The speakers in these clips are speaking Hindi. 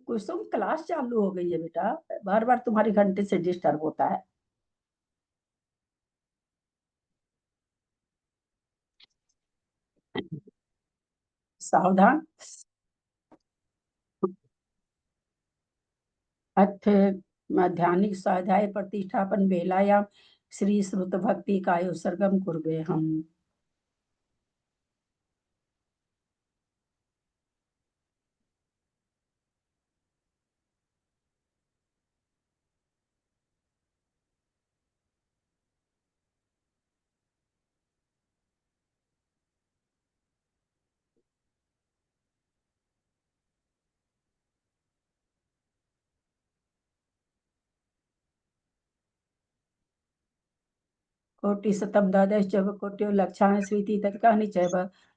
कुसुम क्लास चालू हो गई है बेटा, बार बार तुम्हारी घंटे से डिस्टर्ब होता है। सावधान। अथ माध्यानिक स्वाध्याय प्रतिष्ठापन बेलायाम श्री श्रुत भक्ति काय उत्सर्गम कुर्वे हम। कोटिशतं द्वादश जब कोट्यो लक्षान् स्वीति तत्कानि चैव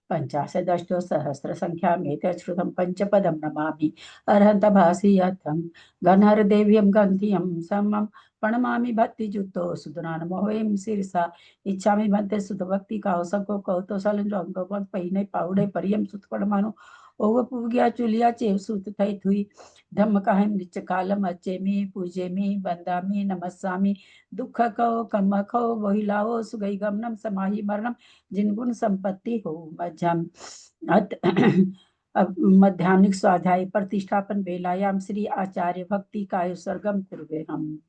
पञ्चाशदष्टो सहस्र संख्यामेतत् श्रुतं पंचपदं नमामि अर्हन्तभासि यत्रं गणहरदेव्यं गन्धियं समं प्रणमामि भक्तियुक्तो सुदनानमोहं शिरसा इच्छामि मध्य सुत भक्ति कावसको कौतोसल रंग पहिने पाउडे परियम सुत परमाणु ओव पूग्या चुलिया चेव सुत थई थुई धम्म काहिम निच कालम अचेमी पूजेमी वंदामी नमस्सामि दुख कहो कम कहो वही लाओ सुगई गमनम समाहि मरणम जिनगुण संपत्ति हो मध्यम अत अब मध्याह्निक स्वाध्याय प्रतिष्ठापन बेलायाम श्री आचार्य भक्ति का उत्सर्गम कुर्वे हम।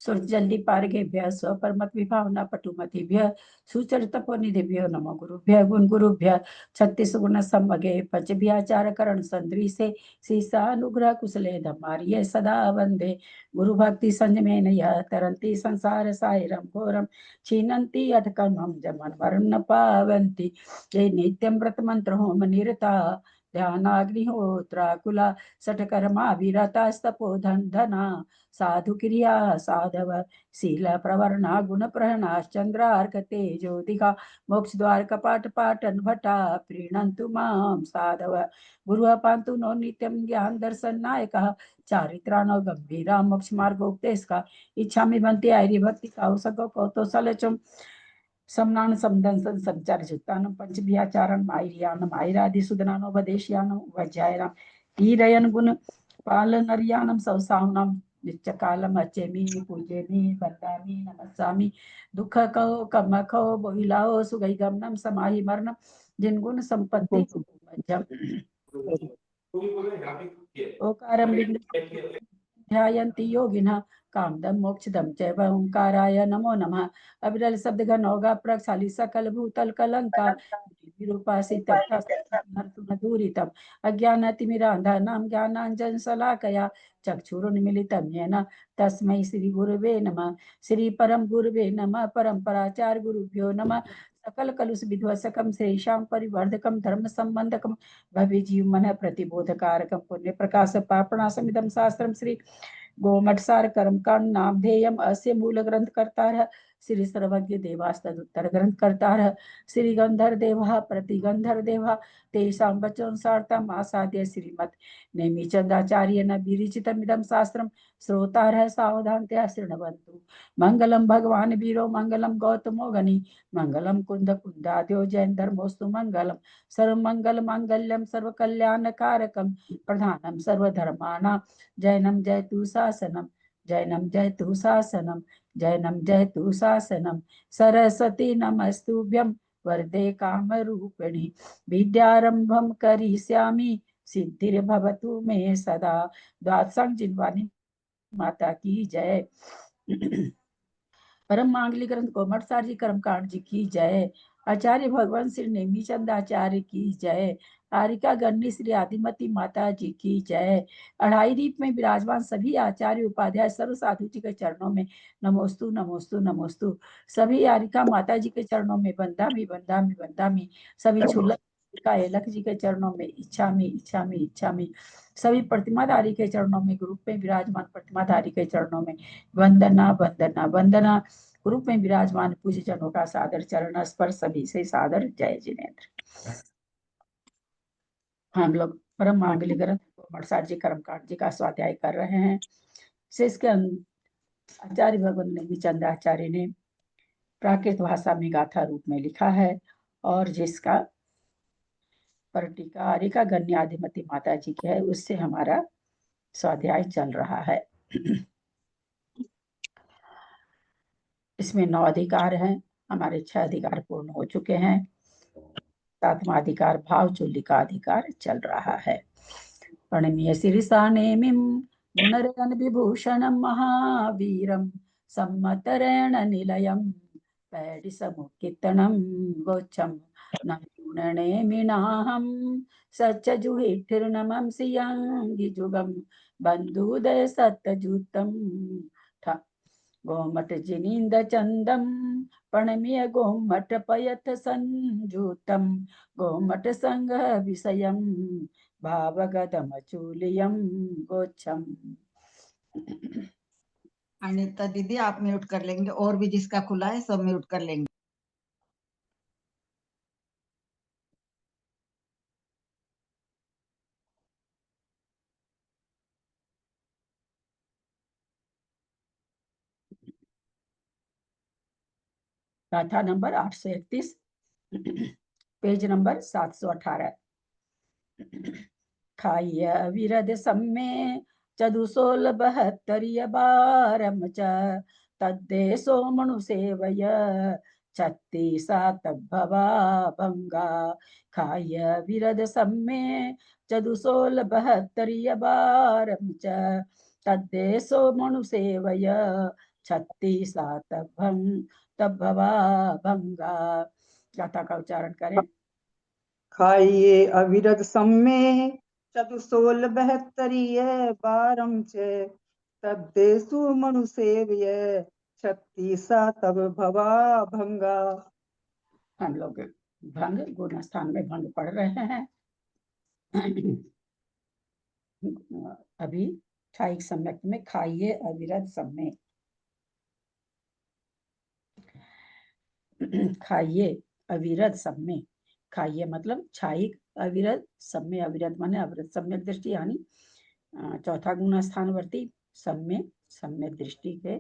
सुरजल्दी पारगेभ्यः स्वपरमत विभावना पटुमतिभ्यः सुचरितपोनिधिभ्यो नमो गुरुभ्यः गुण गुरुभ्यः छत्तीस गुण सम्मगे पचभ्याचार करण संद्रिसे सीसा अनुग्रह कुशले धमार्य सदा वंदे गुरु भक्ति संयमेन यः तरन्ति संसार साइरम घोरम क्षीणन्ति अटकमं जमन मरण पावन्ति ये नित्यं व्रत मंत्र होम निरता ध्यानाग्निहोत्राकुला सठकर्मा विरतास्तपो धना साधु क्रिया साधव शील प्रवर्णा गुण प्रहणा चंद्रार्क तेजोदिका मोक्ष द्वार कपाट पाटन भटा प्रीणन्तु मां साधव गुरु पांतु नो नित्यं ज्ञान दर्शन नायक चारित्रानो गंभीरा मोक्ष मार्गोपदेश का इच्छा में बनते आयरी भक्ति का सको कौतो सलचम समनान समदंसन संचार जुत्तानं पंचभियाचारण मायरियानम आयरादि सुदनानो वदेशियानम वज्जायनम हीरयन गुण पालनरियानम सौसावनम नित्यकालम अचेमी पूजेमी वंदामी नमस्सामि दुख कहो कम कहो बोहिलाओ सुगई गमनम समाहि मरणम जिनगुण संपत्ति मध्यम ओकारम बिंद ध्यायन्ति योगिनः कामदम मोक्षदम चैव ओंकाराय नमो नमः। अविरल शब्द घन होगा प्रक्षाली सकल भूतल कलंका विरूपासी दूरितम अज्ञानतिमिरांधानां ज्ञानांजन शलाकया चक्षुरुन्मीलितं येन तस्मै श्री गुरुवे नमः। श्री परम गुरुवे नमः। परम्पराचार्य गुरुभ्यो नमः। सकल कलुष विध्वसकम श्रेषां परिवर्धकम धर्म संबंधकम भव्य जीव मन प्रतिबोधकारकम पुण्य प्रकाश पापणासमिदं शास्त्रम श्री गोमठसार कर्मकांड नामधेयम अस्य मूल ग्रंथ करता श्री सर्वज्ञ देवास्तदुत्तर ग्रंथ करता श्री गंधर देवा प्रतिगंधर देवा तेषां वचोनुसारतम आसाद्य श्रीमत् नेमिचंदाचार्य न विरचितमिदं शास्त्रम श्रोतारः सावधानतया शृण्वन्तु। मंगलम भगवान वीरो मंगलम गौतमो गनि मंगलम कुंद कुंदाद्यो जैन धर्मोस्तु मंगलम सर्वमंगल मांगल्यम सर्वकल्याणकारकम प्रधानम सर्वधर्माणां जैनम जयतु शासनम जैनम जयतु शासनम जैनम जयतु शासनम सरस्वती नमस्तुभ्यं वरदे कामरूपिणी विद्यारंभम करिष्यामि सिद्धिर्भवतु मे सदा। द्वादशांग जिनवानी माता की जय। परम मांगलिक ग्रंथ कोमटसार जी कर्मकांड जी की जय। आचार्य भगवान श्री नेमीचंद आचार्य की जय। आरिका गणनी श्री आदिमती माता जी की जय। अढ़ाई दीप में विराजमान सभी आचार्य उपाध्याय सर्व साधु जी के चरणों में नमोस्तु नमोस्तु नमोस्तु। सभी आरिका माता जी के चरणों में बंदामी बंदामी बंदामी। सभी छुल्लक का एलख जी के चरणों में इच्छामि इच्छामि इच्छामि, सभी प्रतिमाधारी के चरणों में, ग्रुप में विराजमान प्रतिमाधारी के चरणों में वंदना वंदना वंदना, ग्रुप में विराजमान पूज्य जनों का सादर चरण स्पर्श, सभी से सादर जय जिनेन्द्र। हम लोग परम मांगलिक ग्रंथ मठसार जी कर्मकांड जी का स्वाध्याय कर रहे हैं। शेष के आचार्य भगवान ने चंद्राचार्य ने प्राकृत भाषा में गाथा रूप में लिखा है, और जिसका टीका आरिका गण्य आदिमती माता जी की है, उससे हमारा स्वाध्याय चल रहा है। इसमें 9 अधिकार हैं, हमारे 6 अधिकार पूर्ण हो चुके हैं। 7वां अधिकार भाव चुल्लिका अधिकार चल रहा है। प्रणमीय शीर्षा नेमिं गुणरगन विभूषणं महावीरं सम्मतरेण निलयं पैडिसमुत्कीर्तनं गोच्छं ननेमिनाहं सच्चजुहिठिर्नमं सियांगिजुगं बन्धुदय सत्तजुतं गोमट जिनींद चंदम प्रणमीय गोमट पयथ संजूतम गोमट संग विषयम भावगदमचूलियम गोच्छम। अनिता दीदी आप म्यूट कर लेंगे, और भी जिसका खुला है सब म्यूट कर लेंगे। गाथा नंबर 831, पेज नंबर 718। खाय विरद सम्मे चदुसोल 72 बारम च तद्देशो मनु सेवय 36 भवा भंगा। खाय विरद सम्मे चदुसोल 72 बारम च तद्देशो मनु सेवय 36 भवा भंगा। गाथा का उच्चारण करें। खाइए अविरत सम्मे चतुसोल 72 बारम च तद्देसु मनु सेव्य 36 तब भवा भंगा। हम लोग भंग गुण स्थान में भंग पढ़ रहे हैं। अभी ठाईक सम्यक में खाइए अविरत सम्मे, खाइए अविरत सम्मे, खाइए मतलब छाईक, अविरत सम्मे, अविरत माने अविरत, सम्यक दृष्टि यानी चौथा गुण स्थानवर्ती, सम्मे सम्यक दृष्टि के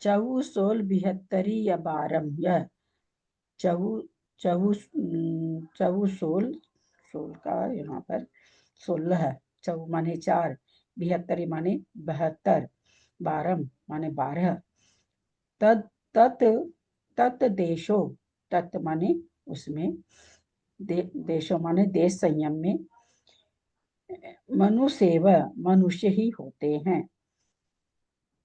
74 72 या 12 यह चौसोल सोल का यहाँ पर 16 है। चौ माने 4, 72 माने 72, 12 माने 12। तत् तत् देशो, तत् माने उसमें, देशो माने देश संयम में, मनुसेव मनुष्य ही होते हैं।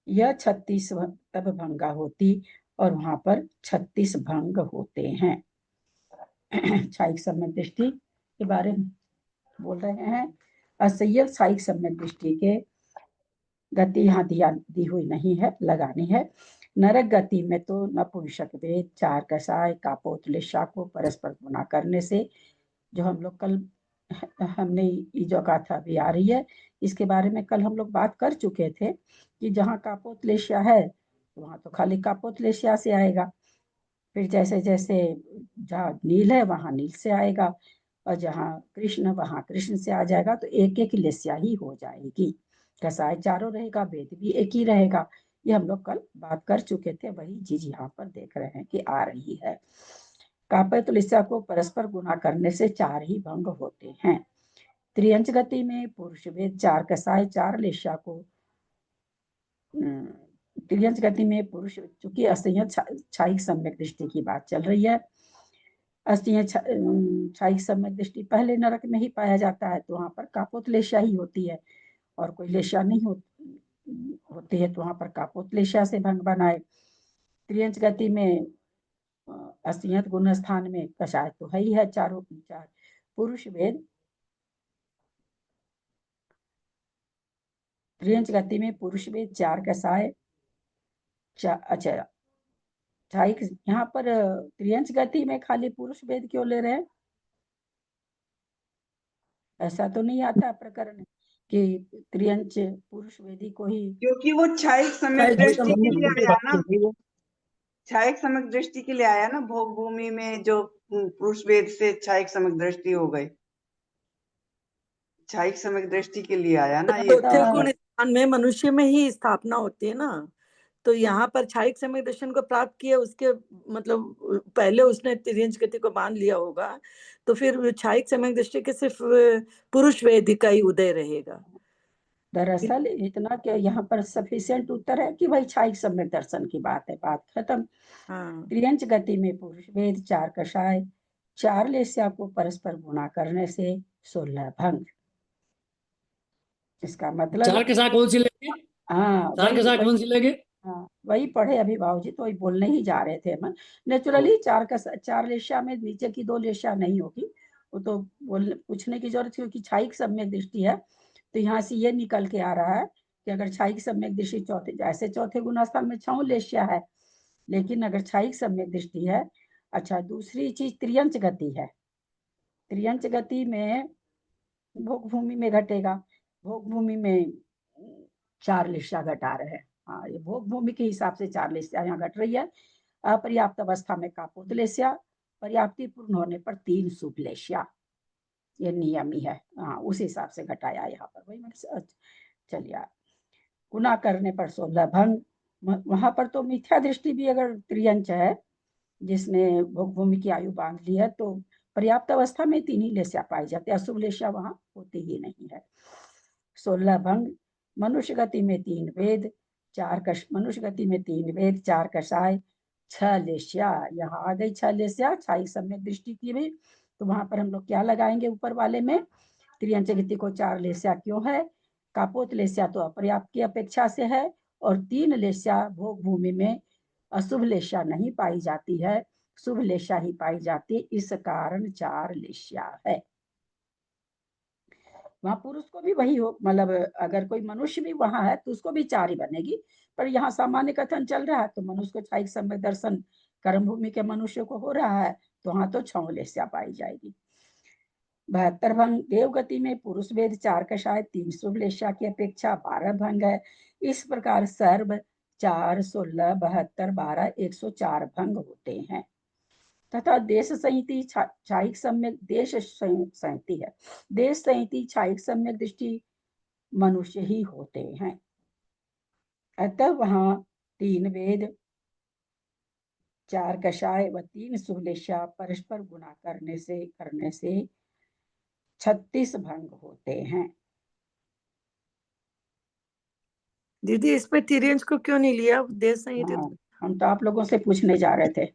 यह 36 तब भंगा होती, और वहां पर 36 भंग होते हैं। छाईक सम्यक दृष्टि के बारे में बोल रहे हैं। असह्य छाईक सम्यक दृष्टि के गति यहाँ दी हुई नहीं है, लगानी है। नरक गति में तो नपुंसक वेद, 4 कसाय, कापोतलिशा को परस्पर गुना करने से, जो हम लोग कल हमने जो गाथा भी आ रही है, इसके बारे में कल हम लोग बात कर चुके थे कि जहाँ कापोतलेशिया है वहां तो खाली कापोतलेशिया से आएगा, फिर जैसे जैसे जहाँ नील है वहां नील से आएगा, और जहाँ कृष्ण वहां कृष्ण से आ जाएगा, तो एक एक लेस्या ही हो जाएगी। कसाय चारों रहेगा, वेद भी एक ही रहेगा। ये हम लोग कल बात कर चुके थे, वही चीज यहाँ पर देख रहे हैं कि आ रही है। कापोतलेशिया को परस्पर गुना करने से 4 ही भंग होते हैं। त्रियंच गति में पुरुष वेद, 4 कसाय, 4 लेस्या को, त्रियंच गति में पुरुष, चूंकि असंयत छाईक सम्यक दृष्टि की बात चल रही है। असंयत छाईक सम्यक दृष्टि पहले नरक में ही पाया जाता है, तो वहां पर कापोतलेशिया ही होती है, और कोई लेशिया नहीं होती है, तो वहां पर कापोतलेशिया से भंग बनाए। त्रियंच गति में असंयत गुण स्थान में कषाय तो है ही है, चारों 4 पुरुष वेद। त्रियंच गति में पुरुष वेद, 4 कसाय, अच्छा छाइक यहाँ पर त्रियंच गति में खाली पुरुष वेद क्यों ले रहे हैं? ऐसा तो नहीं आता प्रकरण कि त्रियंच पुरुष वेदी को ही क्योंकि वो छाइक सम्यक दृष्टि के लिए आया ना, छाइक सम्यक दृष्टि के लिए आया ना, भोग भूमि में जो पुरुष वेद से छाइक सम्यक दृष्टि हो गई, छाइक सम्यक दृष्टि के लिए आया ना ये। चौथे गुण स्थान में मनुष्य में ही स्थापना होती है ना, तो यहाँ पर छाइक सम्यक दर्शन को प्राप्त किया, उसके मतलब पहले उसने तिर्यंच गति को मान लिया होगा, तो फिर छाइक सम्यक दृष्टि के सिर्फ पुरुष वेद का ही उदय रहेगा। दरअसल इतना कि यहाँ पर सफिशिएंट उत्तर है कि भाई छाइक सम्यक दर्शन की बात है, बात खत्म। हाँ, त्रियंच गति में पुरुष वेद 4 कषाय 4 लेस्या को परस्पर गुणा करने से 16 भंग। इसका मतलब 4 के साथ कौन सी लेंगे? हाँ 4 के साथ कौन सी लेंगे? हाँ वही पढ़े अभी बाबूजी, तो वही बोलने ही जा रहे थे हम। नेचुरली 4 लेस्या में नीचे की 2 लेस्या नहीं होगी, वो तो बोलने पूछने की जरूरत, क्योंकि छाइक सम्यक दृष्टि है। तो यहाँ से ये निकल के आ रहा है कि अगर छाइक सम्यक दृष्टि ऐसे चौथे गुणस्थान में 6 लेस्या है, लेकिन अगर छाइक सम्यक दृष्टि है। अच्छा, दूसरी चीज त्रियंच गति है। त्रियंच गति में भोग भूमि में घटेगा, भोग भूमि में 4 लेस्या घटा रहे हैं। हाँ, ये भोग भूमि के हिसाब से 4 लेस्या यहाँ घट रही है। अपर्याप्त अवस्था में कापोत लेस्या, पर्याप्ति पूर्ण होने पर 3 शुभ लेस्या, ये नियम ही है। हाँ, उस हिसाब से घटाया यहाँ पर। वही मैंने चलिए, गुना करने पर 16 भंग। वहां पर तो मिथ्या दृष्टि भी अगर त्रियंच है, जिसने भोग भूमि की आयु बांध ली है, तो पर्याप्त अवस्था में 3 ही लेस्या पाई जाती है, अशुभ लेस्या वहां होती ही नहीं है। 16 भंग। मनुष्य गति में 3 वेद 4 कष मनुष्य गति में 3 वेद 4 कषाय 6 लेस्या। यहाँ आ गई 6 लेस्या छाइक सम्यक दृष्टि की भी। तो वहां पर हम लोग क्या लगाएंगे ऊपर वाले में? त्रियंच गति को 4 लेस्या क्यों है? कापोत लेस्या तो अपर्याप्त की अपेक्षा से है, और 3 लेस्या भोग भूमि में अशुभ लेस्या नहीं पाई जाती है, शुभ लेस्या ही पाई जाती है, इस कारण 4 लेस्या है। वहां पुरुष को भी वही हो, मतलब अगर कोई मनुष्य भी वहां है तो उसको भी 4 ही बनेगी, पर यहाँ सामान्य कथन चल रहा है तो मनुष्य को छाइक सम्यक दर्शन कर्म भूमि के मनुष्य को हो रहा है, तो वहां तो 6 लेस्या पाई जाएगी। 72 भंग। देव गति में पुरुष वेद 4 कषाय 3 शुभ लेस्या की अपेक्षा 12 भंग है। इस प्रकार सर्व 4 16 72 12 104 भंग होते हैं। तथा देश संहिति छाइक सम्यक देश संहिति है, देश संहिति छाइक सम्यक दृष्टि मनुष्य ही होते हैं। अतः वहां 3 वेद 4 कषाय व 3 शुभ लेस्या परस्पर गुणा करने से 36 भंग होते हैं। दीदी इसमें तिर्यंच को क्यों नहीं लिया? देश संहिता हाँ, हम तो आप लोगों से पूछने जा रहे थे।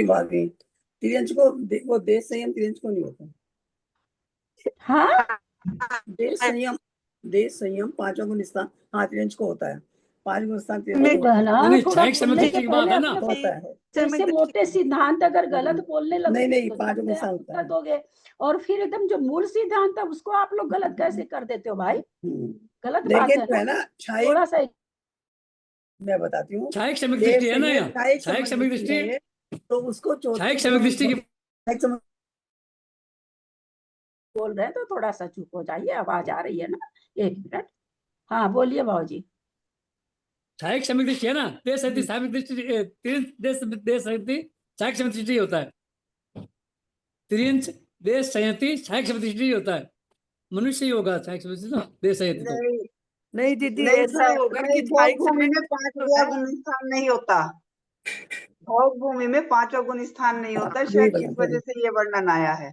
तिर्यंच को वो देश संयम तिर्यंच को नहीं होता। हाँ, देश संयम 5वां गुण स्थान हाँ तिर्यंच को होता है। 5 गुण स्थान नहीं, छाइक सम्यक दृष्टि की बात है ना। होता है। जैसे मोटे सिद्धांत अगर गलत बोलने लगे नहीं, तो 5 गुण स्थान होता दिक्कत है। हो गए, और फिर एकदम जो मूल सिद्धांत है उसको आप लोग गलत कैसे कर देते हो भाई? गलत बात लेकिन है ना थोड़ा सा। मैं बताती हूँ, छाइक सम्यक दृष्टि है ना, यहाँ छाइक सम्यक दृष्टि, तो उसको छाइक सम्यक दृष्टि की बोल रहे हैं तो थोड़ा सा चुप हो जाइए, आवाज आ रही है ना। 1 मिनट। हाँ बोलिए भाजी। छाइक सम्यक दृष्टि है ना, देश संहिति सामयिक दृष्टि, देश संहिति छाइक सम्यक दृष्टि होता है। त्रियंच देश संहिति छाइक सम्यक दृष्टि होता है, मनुष्य ही होगा छाइक सम्यक दृष्टि, देश संहिति तो नहीं दीदी, नहीं ऐसा होगा कि भोग भूमि में 5वां गुण स्थान नहीं होता, भोग भूमि में 5वां गुण स्थान नहीं होता, शायद इस वजह से ये वर्णन आया है।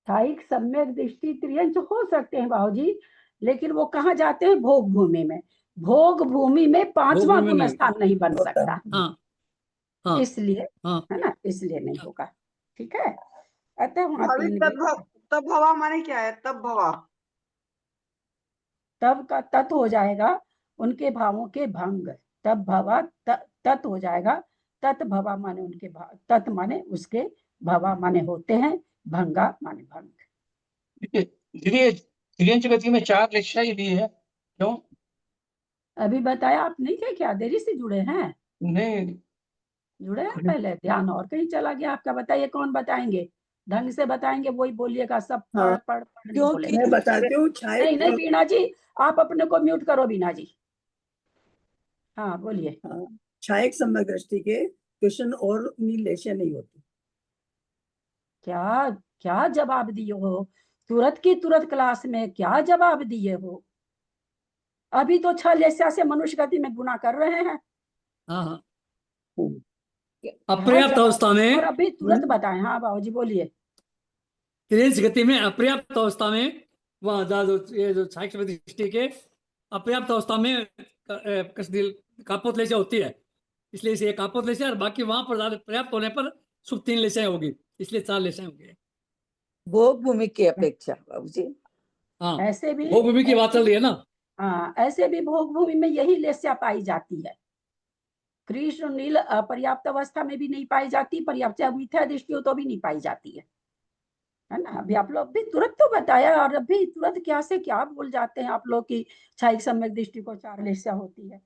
छाइक सम्यक दृष्टि त्रियंच हो सकते हैं बाबूजी, लेकिन वो कहाँ जाते हैं? भोग भूमि में। भोग भूमि में 5वां गुण स्थान नहीं बन सकता। हाँ, इसलिए हाँ, है ना, इसलिए नहीं होगा। ठीक है। अतः वहां अभी 3 तब भवा माने क्या है? तब भवा तब का तत् हो जाएगा उनके भावों के भंग। तब भवा तत् हो जाएगा। तत् भवा माने उनके तत् माने उसके, भवा माने होते हैं, भंगा माने भंग। त्रियंच गति में 4 लेस्या ही ली है। क्यों? अभी बताया आप नहीं थे क्या? देरी से जुड़े हैं? नहीं, जुड़े हैं पहले, ध्यान और कहीं चला गया आपका। बताइए कौन बताएंगे, ढंग से बताएंगे वही बोलिएगा, सब हाँ, पढ़ नहीं क्योंकि बोलेंगे। मैं बताती हूँ नहीं नहीं बीना जी, आप अपने को म्यूट करो बीना जी। हाँ बोलिए। छायक सम्यक दृष्टि के क्वेश्चन और लेशे नहीं होती। क्या क्या जवाब दिए हो? तुरंत की तुरंत क्लास में क्या जवाब दिए हो? अभी तो 6 लेस्या से मनुष्य गति में गुना कर रहे हैं। हाँ हाँ, क्या अपर्याप्त जवाब? अवस्था में और अभी तुरंत बताएं। हाँ बाबूजी बोलिए। तिर्यंच गति में अपर्याप्त अवस्था में वह ये जो छायक सम्यक दृष्टि के अपर्याप्त अवस्था में कापोत लेशा होती है, इसलिए इसे कापोत लेशा, और बाकी वहां पर ज्यादा पर्याप्त होने पर शुभ 3 लेशाएं होगी, इसलिए 4 लेशाएं होंगी। भोग भूमि की अपेक्षा बाबूजी। हाँ, ऐसे भी भोग भूमि की बात चल रही है ना। हाँ ऐसे भी भोग भूमि में यही लेस्या पाई जाती है। कृष्ण नील अपर्याप्त अवस्था में भी नहीं पाई जाती, पर्याप्त मिथ्या दृष्टि हो तो भी नहीं पाई जाती है ना। अभी आप लोग भी तुरंत तो बताया, और अभी तुरंत क्या से क्या भूल जाते हैं आप लोग की छायक सम्यक दृष्टि को 4 लेस्या होती है।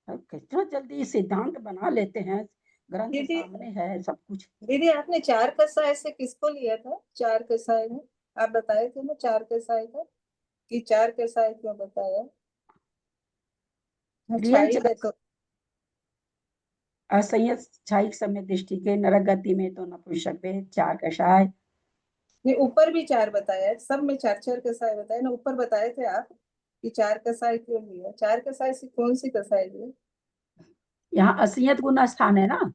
कितना जल्दी सिद्धांत बना लेते हैं, ग्रंथ दीदी सामने है सब कुछ। दीदी आपने 4 कसाय से किसको लिया था? 4 कसाय में आप बताए थे ना 4 कसाय का, कि 4 कसाय क्यों बताया? त्रियंच छाई देखो, असंयत छायक सम्यक दृष्टि के नरक गति में तो नपुंसक भेद 4 कषाय। नहीं ऊपर भी 4 बताया है, सब में 4 कसाय बताए ना, ऊपर बताए थे आप कि 4 कसाय क्यों लिया? 4 कसाय से कौन सी कसाय ली? यहाँ असंयत गुण स्थान है ना,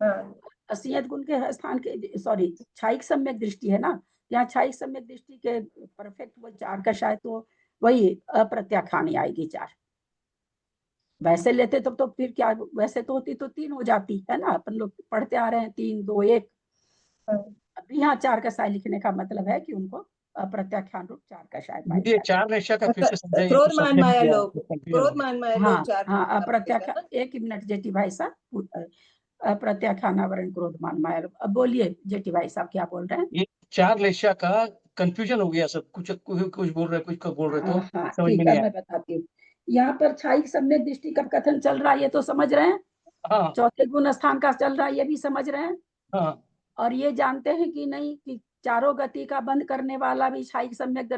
हाँ असंयत गुण के स्थान के, सॉरी छायक सम्यक दृष्टि है ना, यहाँ छायक सम्यक दृष्टि के परफेक्ट वो 4 कषाय, तो वही अप्रत्याख्यानी आएगी 4। वैसे लेते तो फिर क्या, वैसे तो होती तो 3 हो जाती है ना, अपन लोग पढ़ते आ रहे हैं 3 2 1। हाँ। अभी यहाँ 4 कषाय लिखने का मतलब है कि उनको अप्रत्याख्यान रूप 4 कषाय पाई ये जाती 4 लेशा का फिर से समझाइए, क्रोध कुछ मान समझ नहीं माया आया, लोग, कुछ confusion हो क्रोध गया। मान माया हाँ लोग 4 हाँ मानेगा अप्रत्याख्यान, ना। एक मिनट जेठी भाई साहब, अप्रत्याख्यान आवरण क्रोध मान माया लोग। अब बोलिए जेठी भाई साहब क्या बोल रहे हैं? ये 4 लेशा का कंफ्यूजन हो गया सब कुछ, कुछ बोल रहे, कुछ बोल रहे, तो हाँ समझ में ठीक नहीं है, आया। मैं बताती हूँ। यहाँ पर छायक सम्यक दृष्टि का कथन चल रहा है, ये तो समझ रहे हैं। हाँ चौथे गुण स्थान का चल रहा है, ये भी समझ रहे हैं। हाँ और ये जानते हैं कि नहीं कि चारों गति का बंद करने वाला भी छायक सम्यक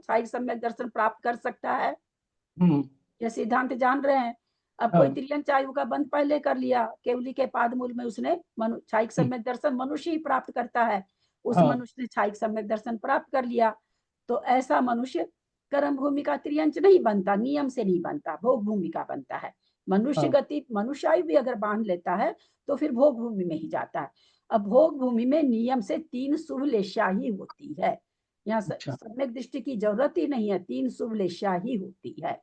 छायक सम्यक दर्शन प्राप्त कर सकता है, ये सिद्धांत जान रहे हैं। अब कोई हाँ त्रियंच आयु का बंद पहले कर लिया, केवली के पादमूल में उसने छायक सम्यक दर्शन मनुष्य ही प्राप्त करता है, उस हाँ मनुष्य ने छायक सम्यक दर्शन प्राप्त कर लिया, तो ऐसा मनुष्य कर्म भूमि का त्रियंच नहीं बनता, नियम से नहीं बनता, भोग भूमि का बनता है। मनुष्य हाँ गति मनुष्य आयु भी अगर बांध लेता है तो फिर भोग भूमि में ही जाता है। अब भोग भूमि में नियम से 3 शुभ लेशा ही होती है, यहाँ अच्छा। सम्यक दृष्टि की जरूरत ही नहीं है, 3 शुभ लेशा ही होती है।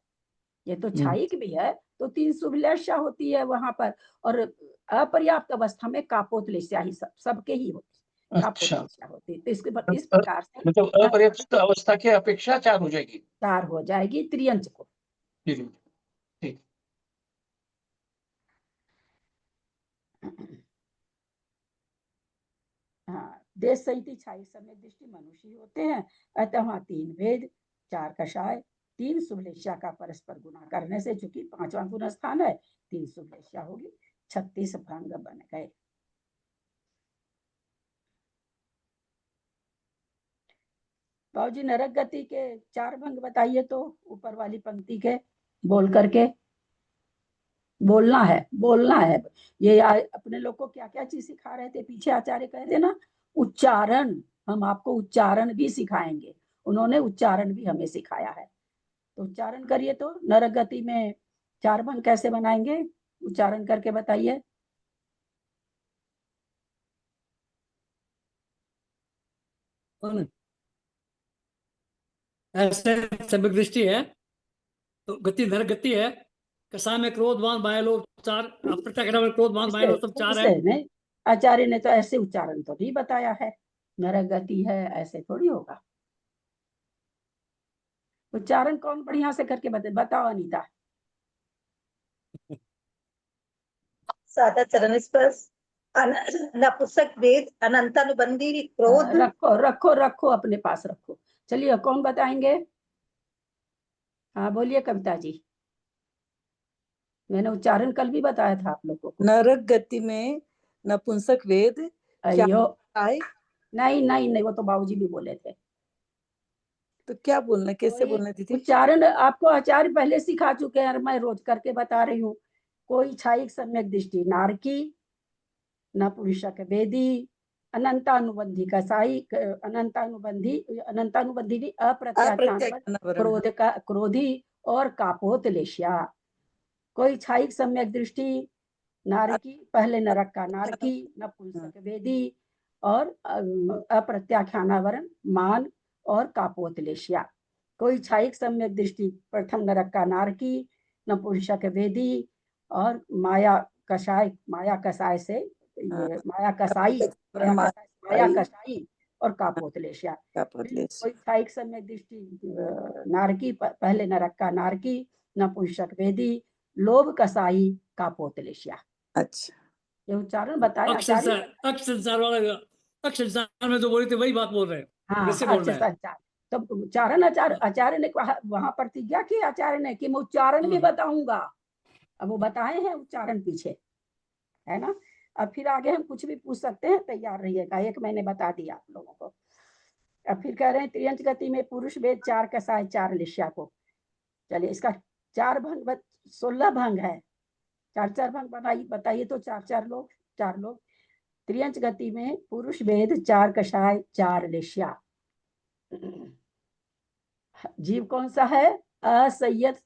ये तो छायिक भी है तो 3 शुभ लेशा होती है वहां पर, और अपर्याप्त अवस्था में कापोत लेशा ही सबके ही होती है, कापोत अच्छा, लेशा होती है। तो इस प्रकार से मतलब अपर्याप्त अवस्था की अपेक्षा 4 हो जाएगी। 4 हो जाएगी त्रियंच को। जी जी, ठीक। हाँ देश सहित छायिक सम्यक दृष्टि मनुष्य ही होते हैं, अतः वहाँ 3 भेद 4 कषाय 3 शुभलेशा का परस्पर गुना करने से, चूंकि 5वां गुण स्थान है 3 शुभलेशा होगी, 36 भंग बन गए। बाबूजी नरक गति के 4 भंग बताइए तो, ऊपर वाली पंक्ति के बोल करके, बोलना है बोलना है। ये अपने लोग को क्या क्या चीज सिखा रहे थे पीछे, आचार्य कहते ना उच्चारण, हम आपको उच्चारण भी सिखाएंगे, उन्होंने उच्चारण भी हमें सिखाया है। तो उच्चारण करिए तो, नरक गति में 4 भंग कैसे बनाएंगे, उच्चारण करके बताइए। ऐसे सम्यक दृष्टि है तो गति नरक गति है, कसा में क्रोधवान माया लोग 4, अप्रत्याख्यान में क्रोधवान माया लोग सब 4 है। ऐसे नहीं, आचार्य ने तो ऐसे उच्चारण तो नहीं बताया है, नरक गति है ऐसे थोड़ी होगा। उच्चारण कौन बढ़िया से करके बताओ अनीता। साधा चरण स्पर्श, नपुंसक वेद, अनंतानुबंधी क्रोध। रखो रखो रखो अपने पास रखो। चलिए कौन बताएंगे? हाँ बोलिए कविता जी। मैंने उच्चारण कल भी बताया था आप लोगों को। नरक गति में नपुंसक वेद क्या अयो आए? नहीं नहीं नहीं, वो तो बाबूजी भी बोले थे। तो क्या बोलना, कैसे कोई बोलना दीदी? उच्चारण आपको आचार्य पहले सिखा चुके हैं और मैं रोज करके बता रही हूँ। कोई छाइक सम्यक दृष्टि नारकी, नपुंसक वेदी, अनंतानुबंधी कसाई, अनंतानुबंधी नहीं, अप्रत्याख्यान अप्रत्याख्यान वर्ण। क्रोध का क्रोधी और कापोतलेश्या। कोई छाइक सम्यक दृष्टि नारकी, पहले नरक का नारकी, नपुंसक वेदी और अप्रत्याख्यानावरण मान और कापोतलेश्या। कोई छाइक सम्यक दृष्टि प्रथम नरक का नारकी, नपुंसक वेदी और माया कषाय से ये माया कसाई और कापोतलेश्या। कोई छाइक सम्यक दृष्टि नारकी, पहले नरक का नारकी, नपुंसक वेदी, लोभ कसाई, कापोतलेश्या। अच्छा, ये उच्चारण बताया आचार्य। अक्षर संसार में जो बोली थी वही बात बोल रहे हैं। हाँ वैसे बोल रहे हैं। अच्छा, तो उच्चारण आचार्य ने वहां प्रतिज्ञा की आचार्य ने कि मैं उच्चारण भी बताऊंगा। अब वो बताए हैं उच्चारण पीछे, है ना। अब फिर आगे हम कुछ भी पूछ सकते हैं, तैयार रहिएगा। एक मैंने बता दिया आप लोगों को। अब फिर कह रहे हैं त्रियंच गति में पुरुष वेद 4 कसाय 4 लिश्या को। चलिए इसका 4 भंग 16 भंग है। 4 भंग बताइए तो 4 लोग। त्रियंच गति में पुरुष वेद 4 कषाय 4 लिश्या। जीव कौन सा है? असंयत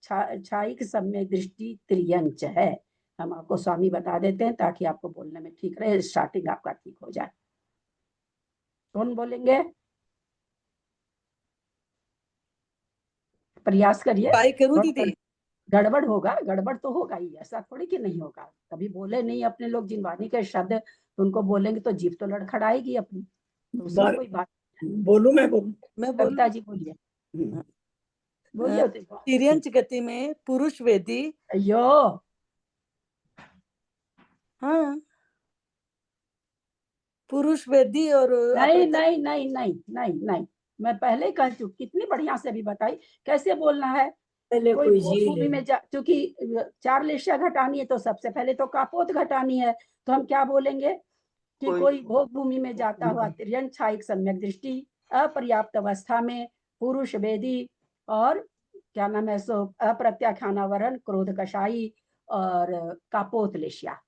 छाइक सम्यक दृष्टि त्रियंच है। हम आपको स्वामी बता देते हैं ताकि आपको बोलने में ठीक रहे, स्टार्टिंग आपका ठीक हो जाए। कौन बोलेंगे? प्रयास करिए। करूं दीदी? गड़बड़ होगा, गड़बड़ तो होगा ही, ऐसा थोड़ी कि नहीं होगा। कभी बोले नहीं अपने लोग जिनवानी के शब्द, तो उनको बोलेंगे तो जीभ तो लड़खड़ाएगी अपनी, तो उसमें कोई बात। बोलूं मैं बोलूं? मैं कविता जी बोलिए। बोलिए। तिर्यंच गति में पुरुष वेदी। अयो हाँ, पुरुष वेदी और नहीं नहीं नहीं नहीं नहीं नहीं, मैं पहले कह चुकी, कितनी बढ़िया से भी बताई कैसे बोलना है। पहले कोई कोई भोग जी भूमि ले। में चूंकि 4 लेशिया घटानी है तो सबसे पहले तो कापोत घटानी है, तो हम क्या बोलेंगे कि कोई भोग भूमि में जाता हुआ त्रियंच छाइक सम्यक दृष्टि अपर्याप्त अवस्था में पुरुष वेदी और क्या नाम है सो अप्रत्याख्यानावरण क्रोध कषाई और कापोत लेशिया।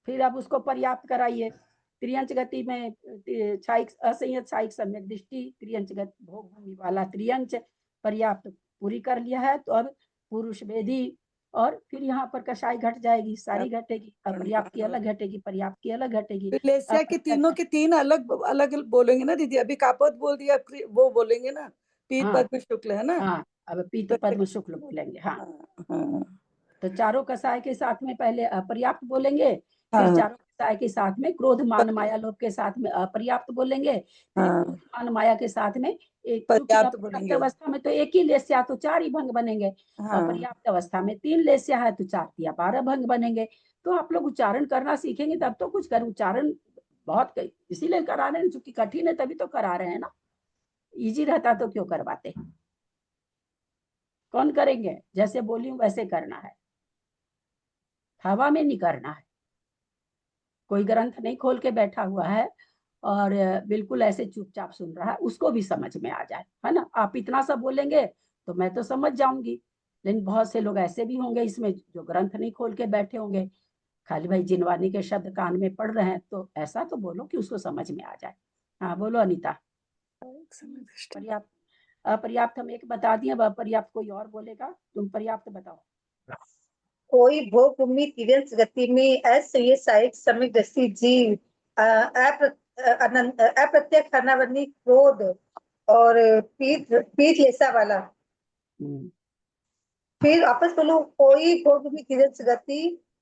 फिर आप उसको पर्याप्त कराइए। त्रियंच गति में छाइक असंयत छाइक सम्यक दृष्टि त्रियंच गति भोग भूमि वाला त्रियंच पर्याप्त पूरी कर लिया है, तो अब पुरुष वेदी और फिर यहाँ पर कषाय घट जाएगी, सारी घटेगी। अपर्याप्त की अलग घटेगी, पर्याप्त की अलग घटेगी। लेस्या के तीनों के 3 अलग अलग बोलेंगे ना दीदी? अभी कापोत बोल दिया, वो बोलेंगे ना पीत हाँ, पद्म शुक्ल, है ना? हाँ अब पीत पद्म शुक्ल बोलेंगे। हाँ, हाँ, तो चारों कसाय के साथ में पहले अपर्याप्त बोलेंगे, फिर हाँ, चारों कसाय के साथ में क्रोध मान माया लोभ के साथ में अपर्याप्त बोलेंगे, फिर हाँ, क्रोध मान माया के साथ में एक, क्योंकि पर्याप्त अपर्याप्त बोलेंगे। अवस्था में तो एक ही लेस्या, तो 4 ही भंग बनेंगे। हाँ, अपर्याप्त अवस्था में 3 लेस्या है तो 4 या 12 भंग बनेंगे। तो आप लोग उच्चारण करना सीखेंगे तब तो कुछ कर। उच्चारण बहुत इसीलिए करा रहे हैं, चूंकि कठिन है तभी तो करा रहे हैं ना। इजी रहता तो क्यों करवाते। कौन करेंगे? जैसे बोली हूं वैसे करना है, हवा में नहीं करना है। कोई ग्रंथ नहीं खोल के बैठा हुआ है और बिल्कुल ऐसे चुपचाप सुन रहा है, उसको भी समझ में आ जाए, है ना। आप इतना सा बोलेंगे तो मैं तो समझ जाऊंगी, लेकिन बहुत से लोग ऐसे भी होंगे इसमें जो ग्रंथ नहीं खोल के बैठे होंगे, खाली भाई जिनवानी के शब्द कान में पढ़ रहे हैं। तो ऐसा तो बोलो कि उसको समझ में आ जाए। हाँ बोलो अनीता। पर्याप्त अपर्याप्त हम एक बता दिए, अब अपर्याप्त कोई और बोलेगा। तुम पर्याप्त बताओ। कोई भोग भूमि तिर्यंच गति में असंयत छाइक सम्यक दृष्टि जीव अप्रत्याख्यानावरण क्रोध और पीत लेसा वाला। फिर वापस बोलो। कोई भोग भूमि तिर्यंच गति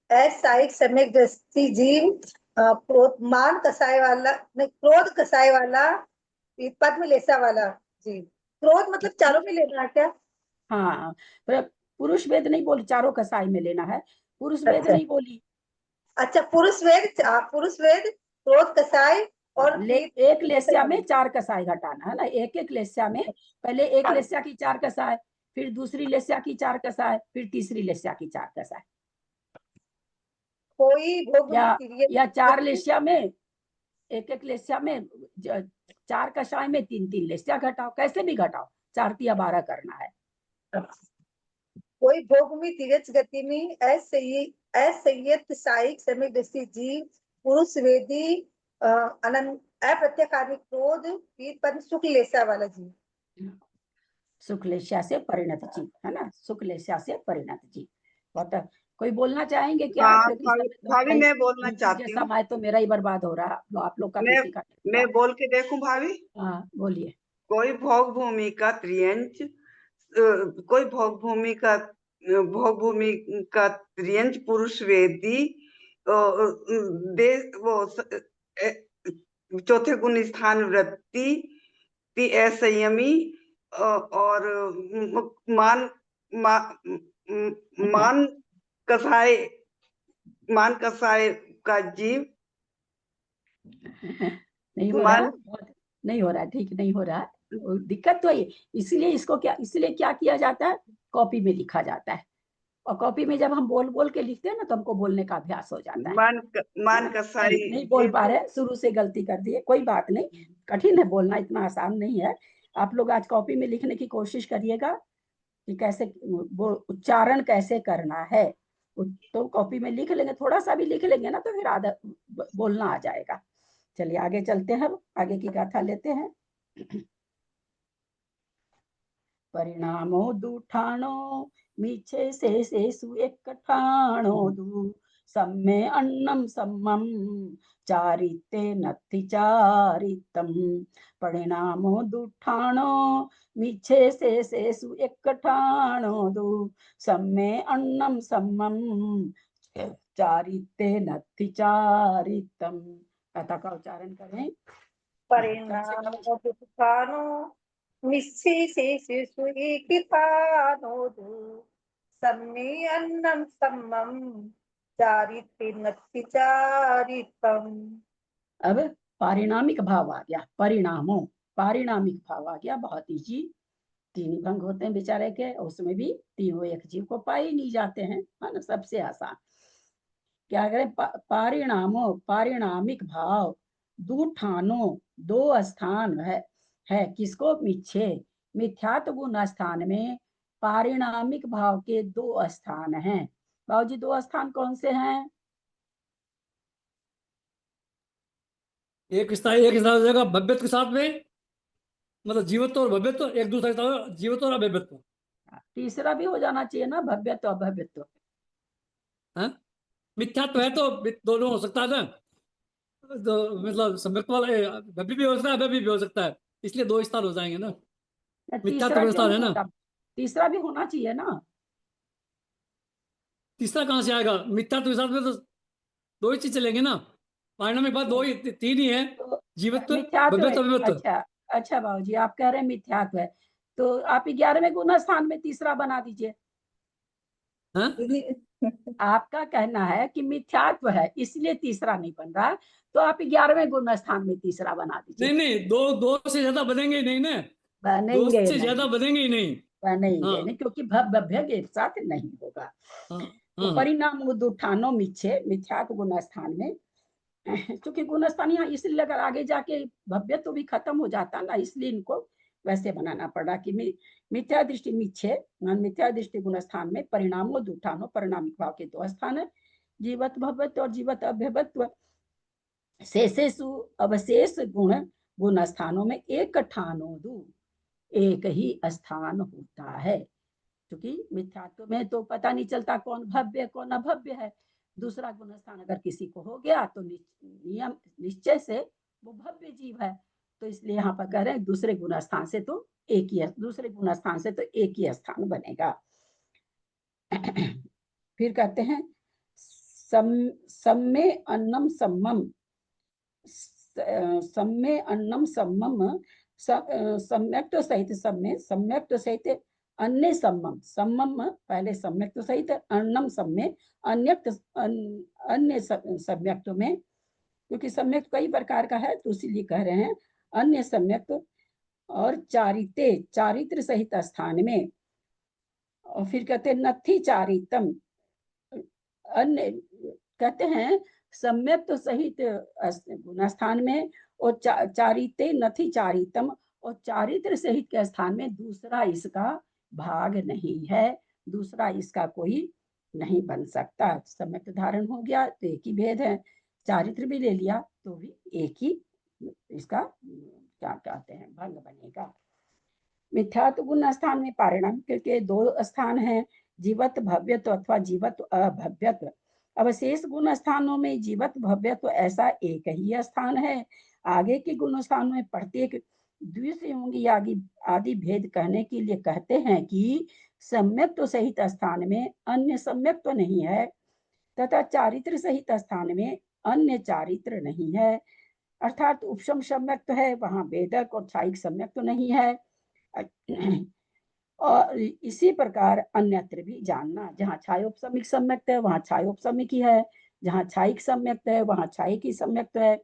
असाइक सम्यक दृष्टि जीव क्रोध कसाय वाला पद्म लेसा वाला जी। क्रोध मतलब चारों में लेना है क्या? हाँ, पुरुष वेद नहीं बोली, चारों कसाई में लेना है। पुरुष वेद नहीं बोली। अच्छा, पुरुष वेद क्रोध कसाय और एक लेस्या में 4 कसाय घटाना है ना, एक एक लेस्या में पहले एक लेस्या की 4 कसाय, फिर दूसरी लेस्या की 4 कसाय, फिर तीसरी लेस्या की 4 कसाय, कोई भोग या 4 लेस्या में एक एक लेस्या में 4 कसाय में 3 लेस्या घटाओ, कैसे भी घटाओ, 4 तिया 12 करना है। कोई भोगमी तीरथ गति में असंयत साइक सम्यक दृष्टि जीव पुरुष वेदी अनंत अप्रत्यक्षादि क्रोध पद सुख लेसा वाला जीव, सुखलेस्या से परिणत जीव है ना, सुखलेस्या से परिणत जीव। बहुत कोई बोलना चाहेंगे क्या? हाँ, क्योंकि भाभी मैं बोलना चाहती हूँ। समय तो मेरा ही बर्बाद हो रहा, आप लोग का किसी का। मैं बोल के देखूं भाभी? हाँ बोलिए। कोई भोग भूमि का त्रियंच कोई भोग भूमि का त्रियंच पुरुष वेदी चौथे गुण स्थान वृत्ति असंयमी और मान कसाय का जीव नहीं हो रहा, नहीं हो रहा, ठीक नहीं हो रहा, दिक्कत तो है। इसलिए क्या किया जाता है, कॉपी में लिखा जाता है, और कॉपी में जब हम बोल बोल के लिखते हैं ना तो हमको बोलने का अभ्यास हो जाता है। मान कसाई नहीं बोल पा रहे, शुरू से गलती कर दी है, कोई बात नहीं, कठिन है बोलना, इतना आसान नहीं है। आप लोग आज कॉपी में लिखने की कोशिश करिएगा कि कैसे उच्चारण कैसे करना है, तो कॉपी में लिख लेंगे, थोड़ा सा भी लिख लेंगे ना तो फिर आदत बोलना आ जाएगा। चलिए आगे चलते हैं, आगे की गाथा लेते हैं। परिणामो दूठाणो मीछे से सु एक ठाणो दू सम्मे अन्नम सम्मम चारिते नथि चारितम। परिणामो दूठाणो मीछे से सु एक ठाणो दू सम्मे अन्नम सम्मम चारिते नथि चारितम। कथा का उच्चारण करें। परिणाम दुखानो निश्चय से शिशु एकितानो दु सम्मे अन्नम सम्मम चारिते नत्ति चारितम। अब पारिणामिक भाव आ गया, परिणामों पारिणामिक भाव आ गया, बहुत इजी। 3 भंग होते हैं बेचारे के, उसमें भी तीनों एक जीव को पाए नहीं जाते हैं, है ना, सबसे आसान। क्या करें, पारिणामो पारिणामिक भाव दूठानो 2 स्थान है किसको, मिच्छे मिथ्यात्व गुण स्थान में पारिणामिक भाव के 2 स्थान हैं। बाबूजी 2 स्थान कौन से हैं? एक स्थान हो जाएगा भव्यत्व के साथ में, मतलब जीवत्व और भव्यत्व, एक दूसरा स्थान जीवत्व और अभव्यत्व। तीसरा भी हो जाना चाहिए ना, भव्यत्व अभव्यत्व। मिथ्यात्व है तो दोनों हो सकता है ना, तो मतलब सम्यक वाला भव्य भी हो सकता है, अभव्य भी हो सकता है, इसलिए 2 स्थान हो जाएंगे ना। तीसरा मिथ्यात्व स्थान है क्यों ना, होता? तीसरा भी होना चाहिए ना। तीसरा कहां से आएगा? मिथ्यात्व के साथ में तो 2 ही चीज चलेंगे ना, परिणामिक बात 2 ही 3 ही है, तो जीवत्व मिथ्यात्व है। भव्यत्व अभव्यत्व। अच्छा अच्छा बाबूजी, आप कह रहे हैं मिथ्यात्व है, तो आप 11वें गुण स्थान में तीसरा बना दीजिए। आपका कहना है कि मिथ्यात्व है इसलिए तीसरा नहीं बन रहा, तो आप 11वें गुण स्थान में तीसरा बना दीजिए। नहीं, दो से ज्यादा बनेंगे ही नहीं ना, बनेंगे 2 से ज्यादा बनेंगे ही नहीं। बनेंगे नहीं, क्योंकि भव्य एक साथ नहीं होगा। तो परिणाम उठानो मिच्छे मिथ्यात्व गुण स्थान में, क्योंकि गुण स्थान यहाँ इसलिए अगर आगे जाके भव्य तो भी खत्म हो जाता ना, इसलिए इनको वैसे बनाना पड़ा कि मिथ्या दृष्टि मिच्छे मिथ्या दृष्टि गुण स्थान में परिणामो दुठानो परिणामिक भाव के 2 स्थान है, जीवत भव्यत्व और जीवत अभ्यवत्व। शेषेषु अवशेष गुण स्थानों में एक ठानो दू, एक ही स्थान होता है, क्योंकि मिथ्यात्व में तो पता नहीं चलता कौन भव्य कौन अभव्य है। दूसरा गुण स्थान अगर किसी को हो गया तो नियम निश्चय से वो भव्य जीव है, तो इसलिए यहाँ पर कह रहे हैं दूसरे गुण स्थान से तो एक ही, दूसरे गुण स्थान से तो एक ही स्थान बनेगा। फिर कहते हैं सम्मे अन्नम सम्मम, सम्मे अन्नम सम्मम सम्यक तो सहित सम्मे सम्यक तो सहित अन्य सम्मम, सम्मम पहले सम्यक तो सहित अन्नम सम्मे अन्य सम्यक में क्योंकि सम्यक कई प्रकार का है, तो इसीलिए कह रहे हैं अन्य सम्यक और चारिते, चारित्र सहित स्थान में। और फिर कहते हैं नथि चारितम, अन्य कहते हैं सम्यक तो सहित गुणस्थान में, और चारिते नथि चारितम, और चारित्र सहित के स्थान में दूसरा इसका भाग नहीं है, दूसरा इसका कोई नहीं बन सकता। सम्यक धारण हो गया तो एक ही भेद है, चारित्र भी ले लिया तो भी एक ही इसका क्या कहते हैं भंग बनेगा। मिथ्यात्व गुण स्थान में पारिणाम के दो स्थान हैं, जीवत भव्यत्व अथवा जीवत अभव्यत्व। अवशेष गुण स्थानों में जीवत भव्यत्व ऐसा एक ही स्थान है। आगे के गुण स्थानों में प्रत्येक द्विसंयोगी आदि भेद कहने के लिए कहते हैं कि सम्यक्त्व सहित स्थान में अन्य सम्यक्त्व नहीं है, तथा चारित्र सहित स्थान में अन्य चारित्र नहीं है। अर्थात उपशम सम्यक्त्व है, वहां वेदक और छायिक सम्यक्त्व नहीं है। और इसी प्रकार अन्यत्र भी जानना, जहाँ छायोपसमिक सम्यक्त है वहाँ छायोपसमिक ही है, जहाँ छायिक सम्यक्त है वहाँ छायिक ही सम्यक्त है,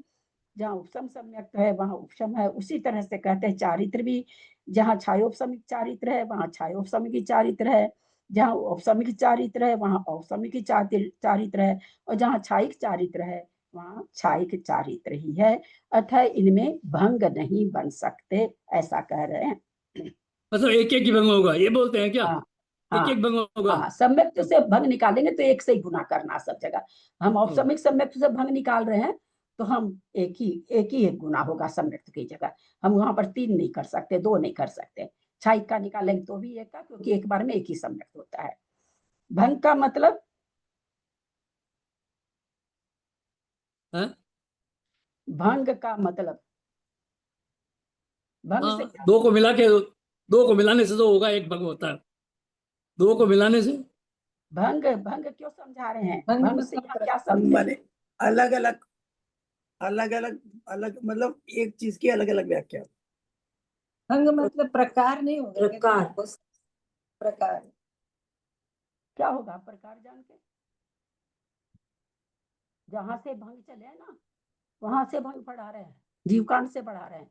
जहाँ उपसम सम्यक्त है वहाँ उपशम है। उसी तरह से कहते हैं चारित्र भी, जहाँ छायोपसमिक चारित्र है वहाँ छायोपसमिक चारित्र है, जहाँ उपसमिक चारित्र है वहाँ औपसमिक चारित्र है, और जहाँ छायिक चारित्र है वहाँ छायिक चारित्र ही है। अतः इनमें भंग नहीं बन सकते, ऐसा कह रहे हैं। मतलब एक एक ही भंग होगा, ये बोलते हैं क्या? हाँ एक एक भंग होगा। हाँ, सम्यक्त से भंग निकालेंगे तो एक से ही गुना करना सब जगह। हम औपसमिक सम्यक्त से भंग निकाल रहे हैं तो हम एक ही एक गुना होगा सम्यक्त की जगह। हम वहां पर 3 नहीं कर सकते, 2 नहीं कर सकते। छायिक का निकालेंगे तो भी एक का, क्योंकि एक बार में एक ही सम्यक्त होता है। भंग का मतलब हाँ? भंग का मतलब भंग से हाँ, क्या? दो को मिलाने से तो होगा एक भंग होता है, दो को मिलाने से। भंग भंग क्यों समझा रहे हैं? भंग भंग से मतलब क्या भंग समझे? माने अलग अलग अलग अलग अलग, मतलब एक चीज की अलग अलग व्याख्या। भंग मतलब प्रकार नहीं होगा, प्रकार। प्रकार क्या होगा प्रकार जान के? जहां से भंग चले ना वहां से भंग पढ़ा रहे हैं, जीवकांड से पढ़ा रहे हैं।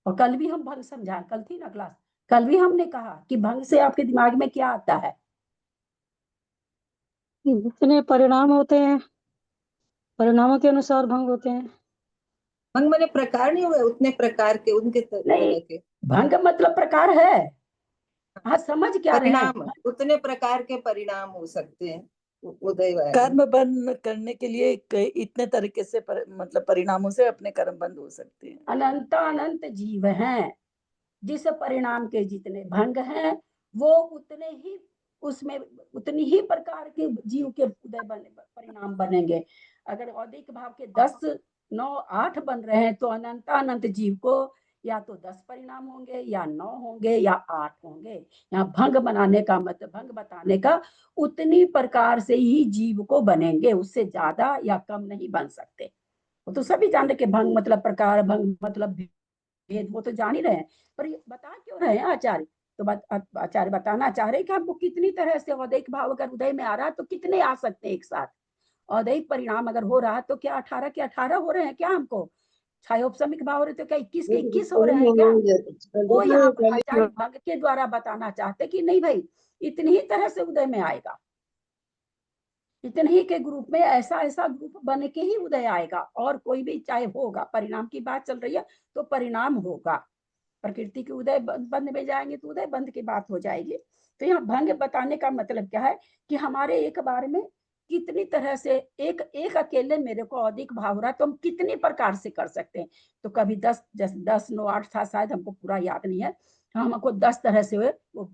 और कल भी हम भंग समझा, कल थी ना क्लास, कल भी हमने कहा कि भंग से आपके दिमाग में क्या आता है? जितने परिणाम होते हैं परिणामों के अनुसार भंग होते हैं। भंग माने प्रकार नहीं हुए, उतने प्रकार के उनके नहीं, तरह के भंग मतलब प्रकार है। हाँ, समझ क्या रहे हैं? परिणाम, उतने प्रकार के परिणाम हो सकते हैं उदय कर्म बंद करने के लिए इतने तरीके से मतलब परिणामों से अपने कर्म बंद हो सकते हैं। अनंत अनंत जीव हैं, जिस परिणाम के जितने भंग हैं वो उतने ही उसमें उतनी ही प्रकार के जीव के उदय परिणाम बनेंगे। अगर अधिक भाव के 10 9 8 बन रहे हैं तो अनंत अनंत जीव को या तो 10 परिणाम होंगे या 9 होंगे या 8 होंगे। यहाँ भंग बनाने का मतलब, भंग बताने का, उतनी प्रकार से ही जीव को बनेंगे, उससे ज्यादा या कम नहीं बन सकते। वो तो सभी जान रहे कि भंग मतलब प्रकार, भंग मतलब भेद, वो तो जान ही रहे हैं। पर ये बता क्यों रहे हैं आचार्य? तो आचार्य बताना चाह रहे हैं कि हमको कितनी तरह से औदैक भाव अगर उदय में आ रहा है तो कितने आ सकते हैं एक साथ। औदैक परिणाम अगर हो रहा है तो क्या 18 के 18 हो रहे हैं क्या हमको? छायोपसमिक भाव हो रहे तो क्या 21 के 21 हो रहे हैं क्या? वो यहाँ पर आचार्य भंग के द्वारा बताना चाहते कि नहीं भाई, इतनी ही तरह से उदय में आएगा, इतने ही के ग्रुप में ऐसा ऐसा ग्रुप बन के ही उदय आएगा, और कोई भी चाहे होगा। परिणाम की बात चल रही है तो परिणाम होगा। प्रकृति के उदय बंद में जाएंगे तो उदय बंद की बात हो जाएगी। तो यहाँ भंग बताने का मतलब क्या है कि हमारे एक बार में कितनी तरह से एक एक अकेले मेरे को अधिक भाव हो रहा तो हम कितनी प्रकार से कर सकते हैं। तो कभी 10 जैसे 10 9 8 था, शायद हमको पूरा याद नहीं है, हमको 10 तरह से वो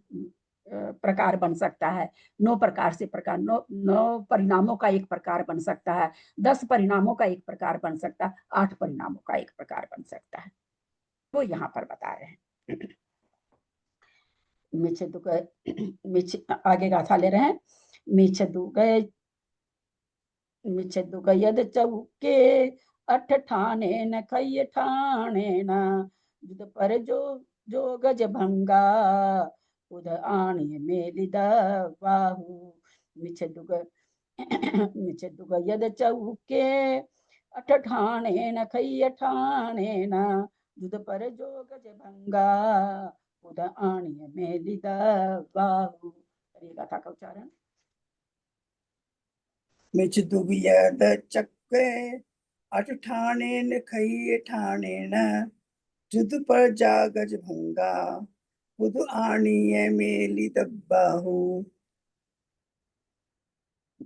प्रकार बन सकता है। 9 प्रकार से प्रकार, 9 परिणामों का एक प्रकार बन सकता है, 10 परिणामों का एक प्रकार बन सकता है, 8 परिणामों का एक प्रकार बन सकता है। वो यहाँ पर बता रहे हैं। आगे गाथा ले रहे हैं। मिछ दुगयद चौके 8 ठाणे न खय ठाणे न, जुद पर जो गज भंगा उद आणी मेलिद बाहु। मिछ दुगयद चौके अठ ठाणे न खैय ठाणे न जुद पर जो गज भंगा उद आणी मेली बाहु। ये गाथा का उच्चारण। मिच दुबियद चक्के अठ ठाणे न खई ठाणे न जुद पर जा गज भंगा बुध आणी मेली दबाहू।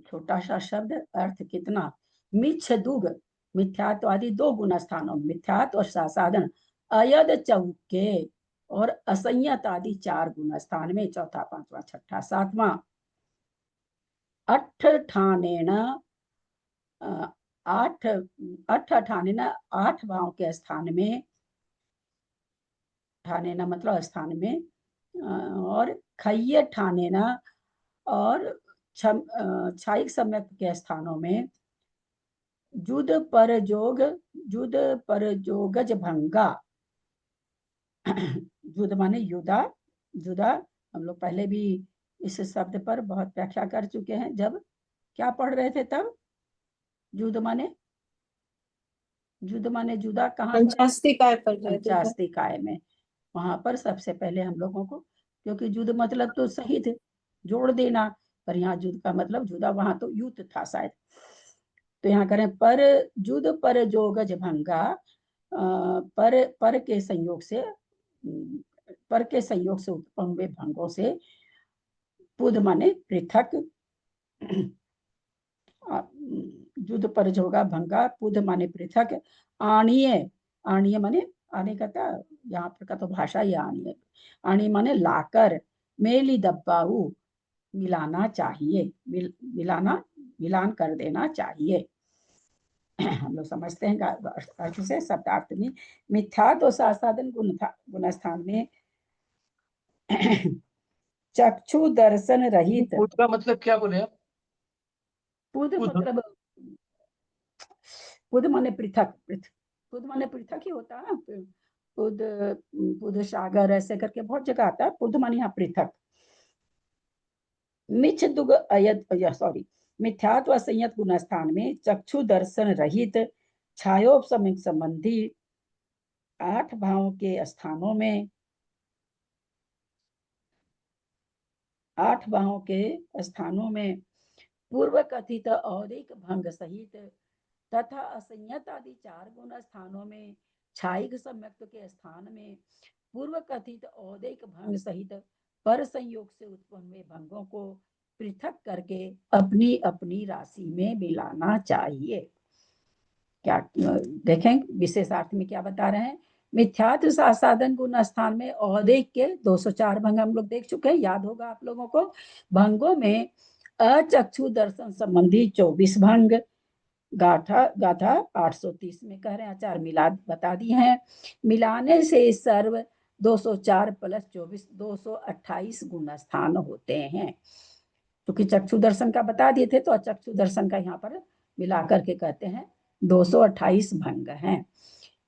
छोटा सा शब्द, अर्थ कितना। मिछ दुग, मिथ्यात्व आदि दो गुण स्थानों, मिथ्यात्व साधन अयद चौके और असंयत आदि 4 गुण स्थान में, चौथा पांचवा छठा सातवां। अठ ठानेन, अठ ठानेन 8 भाव के स्थान में, ठानेन मतलब स्थान में, और खैय ठानेन और क्षायिक सम्यक के स्थानों में जुद पर जोगज भंगा। जुद माने युदा, जुदा। हम लोग पहले भी इस शब्द पर बहुत व्याख्या कर चुके हैं, जब क्या पढ़ रहे थे तब। जुद माने जुदा कहाँ? पंचास्तिकाय पर गए थे। पंचास्तिकाय में, वहां पर सबसे पहले हम लोगों को, क्योंकि जुद मतलब तो सही थे, जोड़ देना, पर यहाँ जुद का मतलब जुदा, वहां तो युत था शायद, तो यहाँ करें पर जुद पर जोगज भंगा। पर के संयोग से, उत्पन्न हुए भंगों से, पुद माने पृथक, जुद पर जोगा भंगा, पुद माने पृथक, आणीय माने आने का था, यहाँ पर का तो भाषा ही आणी माने लाकर, मेली दब्बाऊ मिलाना चाहिए, मिलान कर देना चाहिए। हम लोग समझते हैं अर्थ से, शब्दार्थ में। मिथ्या तो साधन गुणस्थान में चक्षु दर्शन रहित। पुद का मतलब क्या बोले आप? पुद मतलब पुद माने पृथक, पुद माने पृथक ही होता है। पुद सागर ऐसे करके बहुत जगह आता है। पुद माने यहाँ पृथक। मिछ दुग अयद, सॉरी, मिथ्यात्व संयत गुणस्थान में चक्षु दर्शन रहित छायोपसमिक संबंधी 8 भावों के स्थानों में, 8 भावों के स्थानों में पूर्व कथित औदिक भंग सहित तथा असंयत आदि 4 गुण स्थानों में, छायिक सम्यक्त के स्थान में पूर्व कथित औदिक भंग सहित पर संयोग से उत्पन्न हुए भंगों को पृथक करके अपनी अपनी राशि में मिलाना चाहिए। क्या देखें विशेषार्थ में क्या बता रहे हैं। मिथ्यात्व साधन गुण स्थान में औदिक के 204 भंग हम लोग देख चुके हैं, याद होगा आप लोगों को। भंगों में अचक्षु दर्शन संबंधी 24 भंग, गाथा 830 में कह रहे हैं, आचार मिलाद बता दिए हैं। मिलाने से सर्व 204 प्लस 24 228 गुण स्थान होते हैं। क्योंकि चक्षु दर्शन का बता दिए थे, तो अचक्षु दर्शन का यहाँ पर मिलाकर के कहते हैं 228 भंग हैं।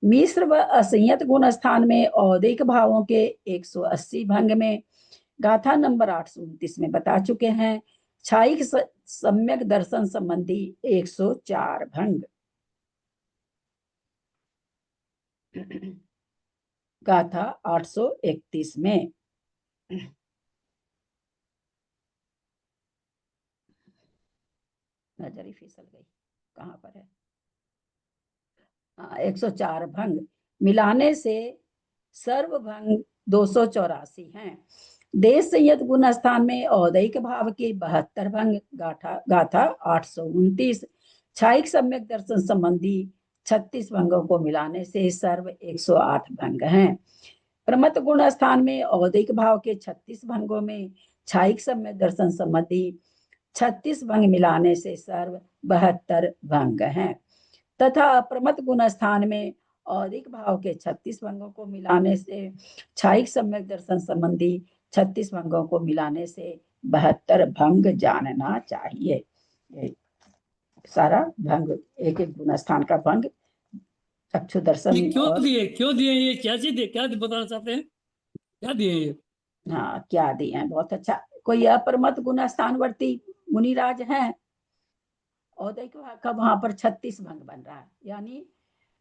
मिश्र व असंयत गुण स्थान में औदिक भावों के 180 भंग में, गाथा नंबर 829 में बता चुके हैं। छायिक सम्यक दर्शन संबंधी 104 भंग, गाथा 831 में। नजर ही फिसल गई, कहाँ पर है? 104 भंग। मिलाने से सर्व भंग 284 हैं। देश संयत गुण स्थान में औदिक भाव के 72 भंग, गाथा 829। छायिक सम्यक दर्शन संबंधी 36 भंगों को मिलाने से सर्व 108 भंग हैं। प्रमत गुण स्थान में औदिक भाव के 36 भंगों में छायिक सम्यक दर्शन संबंधी 36 भंग मिलाने से सर्व 72 भंग हैं। तथा अप्रमत गुण स्थान में औदिक भाव के 36 भंगों को मिलाने से छायिक सम्यक दर्शन संबंधी 36 भंगों को मिलाने से 72 भंग जानना चाहिए। सारा भंग, एक एक गुण स्थान का भंग चक्षु दर्शन। क्यों दिए ये, क्या चीज दिए, क्या बताना चाहते हैं, क्या दिए ये? हाँ, क्या दिए हैं, बहुत अच्छा। कोई अप्रमत गुण स्थानवर्ती मुनिराज हैं औदैक भाग का वहां पर 36 भंग बन रहा है, यानी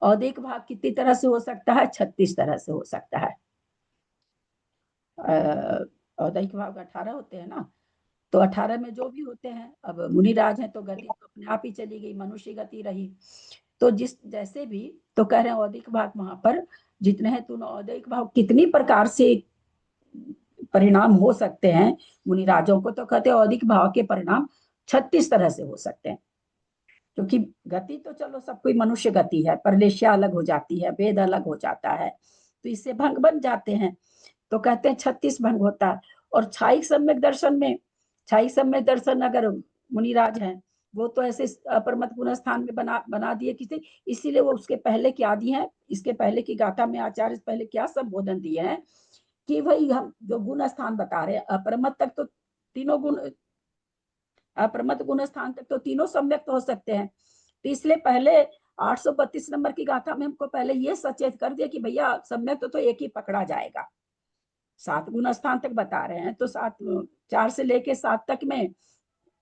औदैक भाग कितनी तरह से हो सकता है? 36 तरह से हो सकता है। औदैक भाग 18 होते हैं ना, तो 18 में जो भी होते हैं, अब मुनिराज हैं तो गति तो अपने आप ही चली गई, मनुष्य गति रही। तो जिस जैसे भी तो कह रहे हैं औदैक भाग वहां पर जितने हैं, तो औदैक भाग कितनी प्रकार से परिणाम हो सकते हैं मुनिराजों को, तो कहते हैं औदैक भाव के परिणाम 36 तरह से हो सकते हैं। क्योंकि गति तो चलो सब कोई मनुष्य गति है, परलेशिया अलग हो जाती है, वेद अलग हो जाता है, तो इससे भंग बन जाते हैं। तो कहते हैं 36 भंग होता है। और छायिक सम्यक दर्शन में, छायिक सम्यक दर्शन अगर मुनिराज हैं वो तो ऐसे अपरमत गुण स्थान में बना दिए किसी, इसीलिए वो उसके पहले क्या दिए हैं, इसके पहले की गाथा में आचार्य पहले क्या संबोधन दिए हैं कि भाई हम जो गुण स्थान बता रहे हैं, अपरमत तक तो तीनों गुण, अपरमत गुण स्थान तक तो तीनों सम्यक हो सकते हैं। तो इसलिए पहले 832 नंबर की गाथा में हमको पहले ये सचेत कर दिया कि भैया सम्यक तो एक ही पकड़ा जाएगा। 7 गुण स्थान तक बता रहे हैं, तो 4 से लेके 7 तक में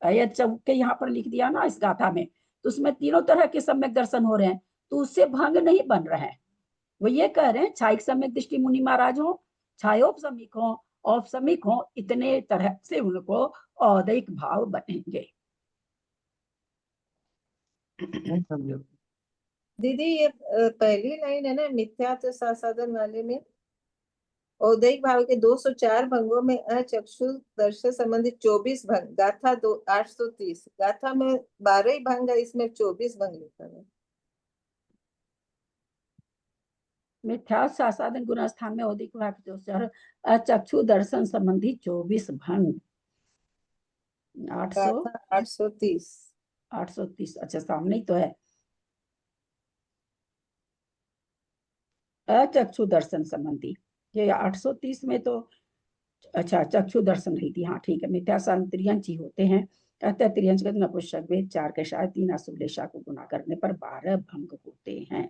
चौके यहाँ पर लिख दिया ना इस गाथा में, तो उसमें तीनों तरह के सम्यक दर्शन हो रहे हैं, तो उससे भंग नहीं बन रहे हैं। वो ये कह रहे हैं छायिक सम्यक दृष्टि मुनि महाराज हो, छायोपसमिक हो, औपसमिक हो, इतने तरह से उनको औदैक भाव बनेंगे। दीदी ये पहली लाइन है ना मिथ्यात्व साधन वाले में, औदैक भाव के 204 भंगों में अचक्षु दर्शन संबंधी 24 भंग, गाथा 830, गाथा में 12 ही भंग है, इसमें 24 भंग लिखा है। मिथ्या साधन गुण स्थान में औदिक भाग अचक्षु दर्शन संबंधी 24 भंग, 830 830, अच्छा सामने ही तो है, अचक्षु दर्शन संबंधी, ये 830 में तो अच्छा चक्षु दर्शन रही थी, हाँ ठीक है। मिथ्या त्रियंच ही होते हैं, अतः त्रियंच का नपुंसक वेद 4 के शायद 3 असुलेशा को गुना करने पर 12 भंग होते हैं।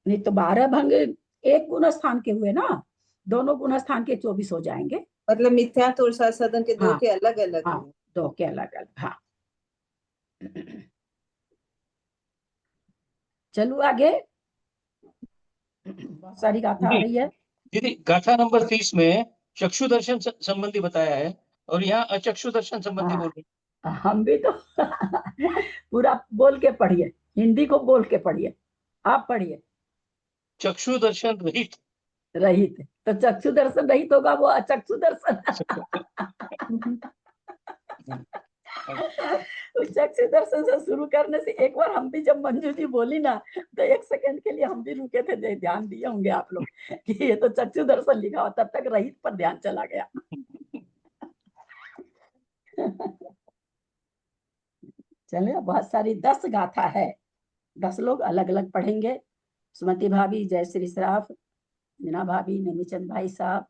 नहीं तो 12 भंग एक गुण स्थान के हुए ना, दोनों गुण स्थान के 24 हो जाएंगे। मतलब मिथ्यात्व और साधन के दो हाँ, के अलग अलग हाँ, दो के अलग अलग। हाँ चलो आगे, बहुत सारी गाथा आ रही है। दीदी गाथा नंबर 30 में चक्षु दर्शन संबंधी बताया है और यहाँ अचक्षु दर्शन संबंधी बोल रहे हैं। हम भी तो पूरा बोल के पढ़िए, हिंदी को बोल के पढ़िए, आप पढ़िए। चक्षु दर्शन रहित, रहित तो चक्षु दर्शन रहित होगा, वो अचक्षु दर्शन उस चक्षु दर्शन से शुरू करने से एक बार हम भी, जब मंजू जी बोली ना, तो 1 सेकंड के लिए हम भी रुके थे, ध्यान दिए होंगे आप लोग कि ये तो चक्षु दर्शन लिखा हो, तब तक रहित पर ध्यान चला गया। चलिए, बहुत सारी 10 गाथा है, 10 लोग अलग अलग पढ़ेंगे। सुमति भाभी, जय श्री श्राफ, मीना भाभी, नेमीचंद भाई साहब,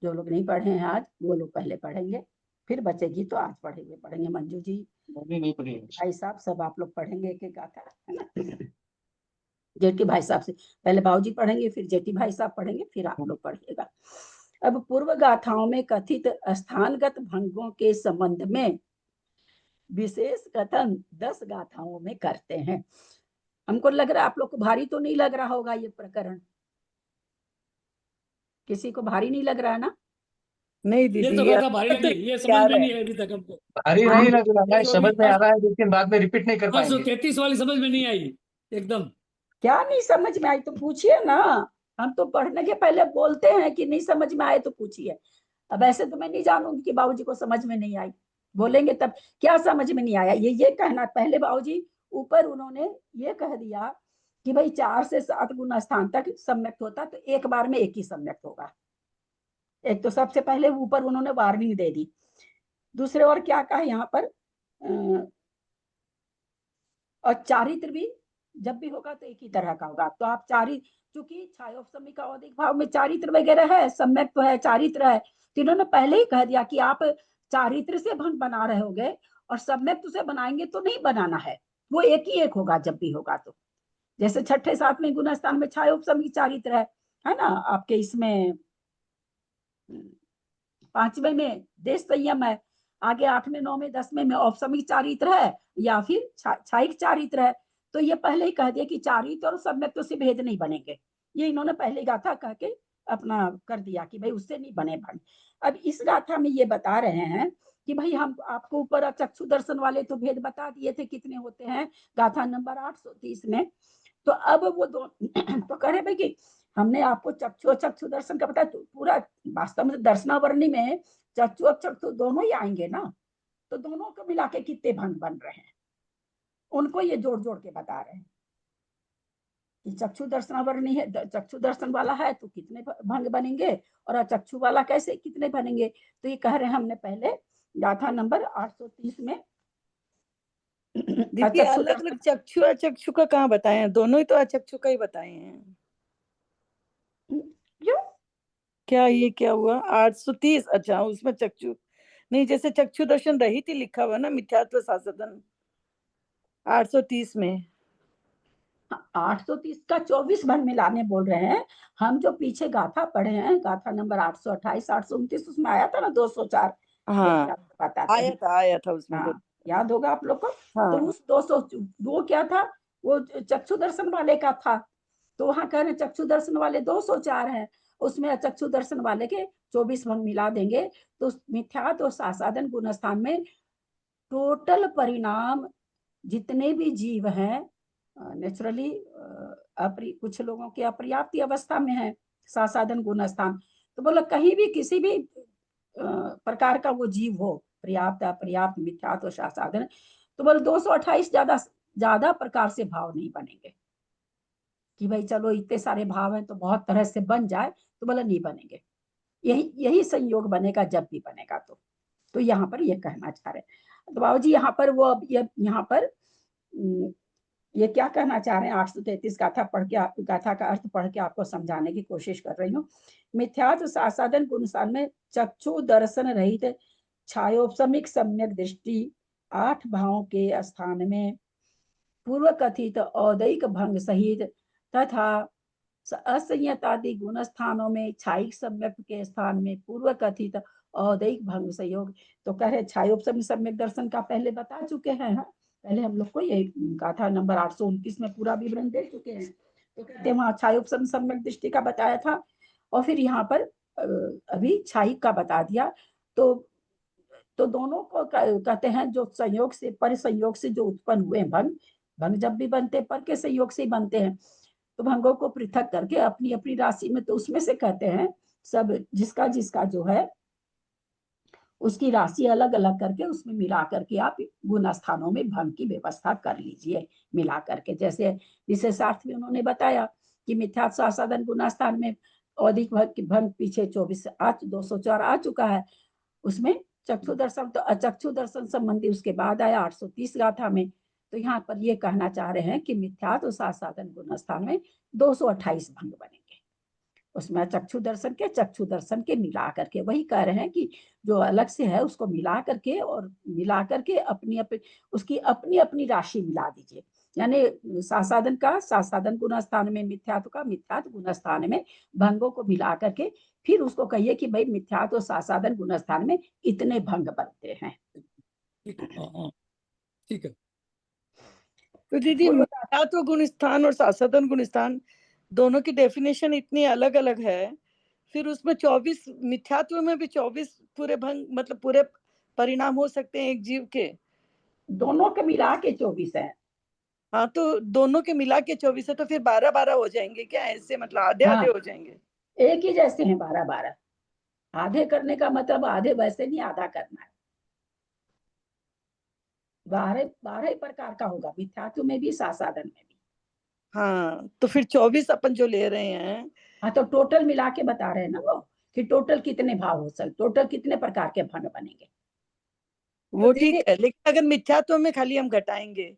जो लोग नहीं पढ़े हैं आज वो लोग पहले पढ़ेंगे, फिर बचेगी तो आज पढ़ेंगे मंजू जी, नहीं पढ़ेंगे भाई साहब, सब आप लोग पढ़ेंगे एक एक गाथा, है ना। जेठी भाई साहब से पहले बाबूजी पढ़ेंगे, फिर जेठी भाई साहब पढ़ेंगे, फिर आप लोग पढ़िएगा। अब पूर्व गाथाओं में कथित स्थानगत भंगों के संबंध में विशेष कथन 10 गाथाओं में करते हैं। हमको लग रहा है आप लोग को भारी तो नहीं लग रहा होगा ये प्रकरण, किसी को भारी नहीं लग रहा है ना? नहीं ये दीदी, तो गाथा भारी लगी, ये समझ में नहीं आई अभी तक हमको। भारी नहीं लग रहा है, समझ में आ रहा है, लेकिन बाद में रिपीट नहीं कर पाएंगे। 133 वाली समझ में नहीं आई एकदम। क्या नहीं समझ में आई तो पूछिए ना, हम तो पढ़ने के पहले बोलते हैं कि नहीं समझ में आए तो पूछिए। अब ऐसे तो मैं नहीं जानूंगी कि बाबूजी को समझ में नहीं आई, बोलेंगे तब क्या समझ में नहीं आया, ये कहना पहले बाबूजी ऊपर उन्होंने ये कह दिया कि भाई 4 से 7 गुना स्थान तक सम्यक्त होता, तो एक बार में एक ही सम्यक्त होगा। एक तो सबसे पहले ऊपर उन्होंने वार्निंग दे दी, दूसरे और क्या कहा यहाँ पर, और चारित्र भी जब भी होगा तो एक ही तरह का होगा। तो आप चूंकि छायोपसमी का औदिक भाव में चारित्र वगैरह है, सम्यक तो है, चारित्र है, तो इन्होंने पहले ही कह दिया कि आप चारित्र से भंग बना रहे होगे और सम्यक से बनाएंगे तो नहीं बनाना है, वो एक ही एक होगा जब भी होगा। तो जैसे 6ठे 7वें गुण स्थान में छायोपसमी चारित्र है ना, आपके इसमें 5वें में देश संयम है, आगे 8वें 9वें 10वें में औपसमिक चारित्र है या फिर छायिक चारित्र है। तो ये पहले ही कह दिया कि चारित्र और सम्यक तो से भेद नहीं बनेंगे, ये इन्होंने पहले गाथा कह के अपना कर दिया कि भाई उससे नहीं बने भंग। अब इस गाथा में ये बता रहे हैं कि भाई हम आपको ऊपर चक्षु दर्शन वाले तो भेद बता दिए थे कितने होते हैं गाथा नंबर 830 में। तो अब वो दो तो कह रहे भाई कि हमने आपको चक्षु और चक्षु दर्शन का बताया, तो पूरा वास्तव में दर्शनावरणी में चक्षु और चक्षु दोनों ही आएंगे ना, तो दोनों को मिला के कितने भंग बन रहे हैं उनको ये जोड़ जोड़ के बता रहे हैं कि चक्षु दर्शनावरणी है, चक्षु दर्शन वाला है तो कितने भंग बनेंगे और अचक्षु वाला कैसे कितने बनेंगे। तो ये कह रहे हैं हमने पहले गाथा नंबर 830 में दीदी अलग अलग चक्षु अचक्षु का कहाँ बताए हैं, दोनों ही तो अचक्षु का ही बताए हैं। क्यों क्या ये क्या हुआ 830? अच्छा उसमें चक्षु नहीं, जैसे चक्षु दर्शन रहित ही लिखा हुआ ना मिथ्यात्व साधन 830 में। 830 का 24 भंग मिलाने बोल रहे हैं। हम जो पीछे गाथा पढ़े हैं गाथा नंबर 828 829 उसमें आया था ना 204। हाँ आया था उसमें हाँ, याद होगा आप लोग को। हाँ। तो उस 200 वो क्या था, वो चक्षु दर्शन वाले का था। तो वहां कह रहे चक्षु दर्शन वाले 204 हैं, उसमें चक्षु दर्शन वाले के 24 भंग मिला देंगे तो मिथ्यात्व और सासादन गुणस्थान में टोटल परिणाम जितने भी जीव हैं नेचुरली कुछ लोगों की अपर्याप्त अवस्था में है सासादन गुणस्थान। तो बोला कहीं भी किसी भी प्रकार का वो जीव हो, पर्याप्त अपर्याप्त मिथ्यात्व सासादन, तो बोले 228 ज्यादा प्रकार से भाव नहीं बनेंगे कि भाई चलो इतने सारे भाव हैं तो बहुत तरह से बन जाए, तो बोला नहीं बनेंगे। यही संयोग बनेगा जब भी बनेगा। तो यहाँ पर ये कहना चाह रहे हैं। तो बाबू जी यहाँ पर वो यहाँ पर ये क्या कहना चाह रहे हैं 833 गाथा पढ़ के गाथा का अर्थ पढ़ के आपको समझाने की कोशिश कर रही हूँ। मिथ्यात्व सासादन गुणस्थान में चक्षु दर्शन रहित छायोपसमिक सम्यक दृष्टि 8 भावों के स्थान में पूर्व कथित औदैक भंग सहित तथा असंयतादि गुण स्थानों में छायिक सम्यक के स्थान में पूर्व कथित औदैक भंग संयोग। तो कह रहे छायोपसम सम्यक दर्शन का पहले बता चुके हैं, पहले हम लोग को ये गाथा नंबर 829 में पूरा विवरण दे चुके हैं। तो कहते हैं वहां छायोपसम सम्यक दृष्टि का बताया था और फिर यहाँ पर अभी छायिक का बता दिया। तो दोनों को कहते हैं जो संयोग से पर संयोग से जो उत्पन्न हुए भंग जब भी बनते पर के संयोग से ही बनते हैं। तो भंगों को पृथक करके अपनी अपनी राशि में, तो उसमें से कहते हैं सब जिसका जिसका जो है उसकी राशि अलग अलग करके उसमें मिला करके आप गुण स्थानों में भंग की व्यवस्था कर लीजिए मिला करके। जैसे विशेषार्थ में उन्होंने बताया कि मिथ्या साधन गुण स्थान में अधिक भंग पीछे 204 आ चुका है, उसमें चक्षु दर्शन तो अचक्षु दर्शन संबंधी उसके बाद आया 830 गाथा में। तो यहाँ पर ये कहना चाह रहे हैं कि मिथ्या तो साधन गुण स्थान में 228 भंग बनेंगे, उसमें चक्षु दर्शन के मिला करके। वही कह रहे हैं कि जो अलग से है उसको मिला करके और मिला करके उसकी अपनी अपनी राशि मिला दीजिए। यानी सासादन का सासादन गुण स्थान में, मिथ्यात्व का मिथ्यात्व गुण स्थान में भंगों को मिला करके फिर उसको कहिए कि भाई मिथ्यात्व सासादन गुण स्थान में इतने भंग बनते हैं। ठीक है। तो दीदी मिथ्यात्व गुण स्थान और सासादन गुण स्थान दोनों की डेफिनेशन इतनी अलग अलग है, फिर उसमें 24 मिथ्यात्व में भी 24 पूरे भंग मतलब पूरे परिणाम हो सकते हैं एक जीव के, दोनों के मिला के 24 है। हाँ तो दोनों के मिला के 24 है, तो फिर 12-12 हो जाएंगे क्या? ऐसे मतलब आधे आधे हो जाएंगे? एक ही जैसे हैं 12-12। आधे करने का मतलब आधे वैसे नहीं, आधा करना है। 12 प्रकार का होगा मिथ्यात्व में भी सासादन में भी। हाँ तो फिर 24 अपन जो ले रहे हैं, हाँ तो टोटल मिला के बता रहे हैं ना वो कि टोटल कितने भाव हो सकते, टोटल कितने प्रकार के भंग बनेंगे। वो ठीक है, लेकिन अगर मिथ्यात्व में खाली हम घटाएंगे,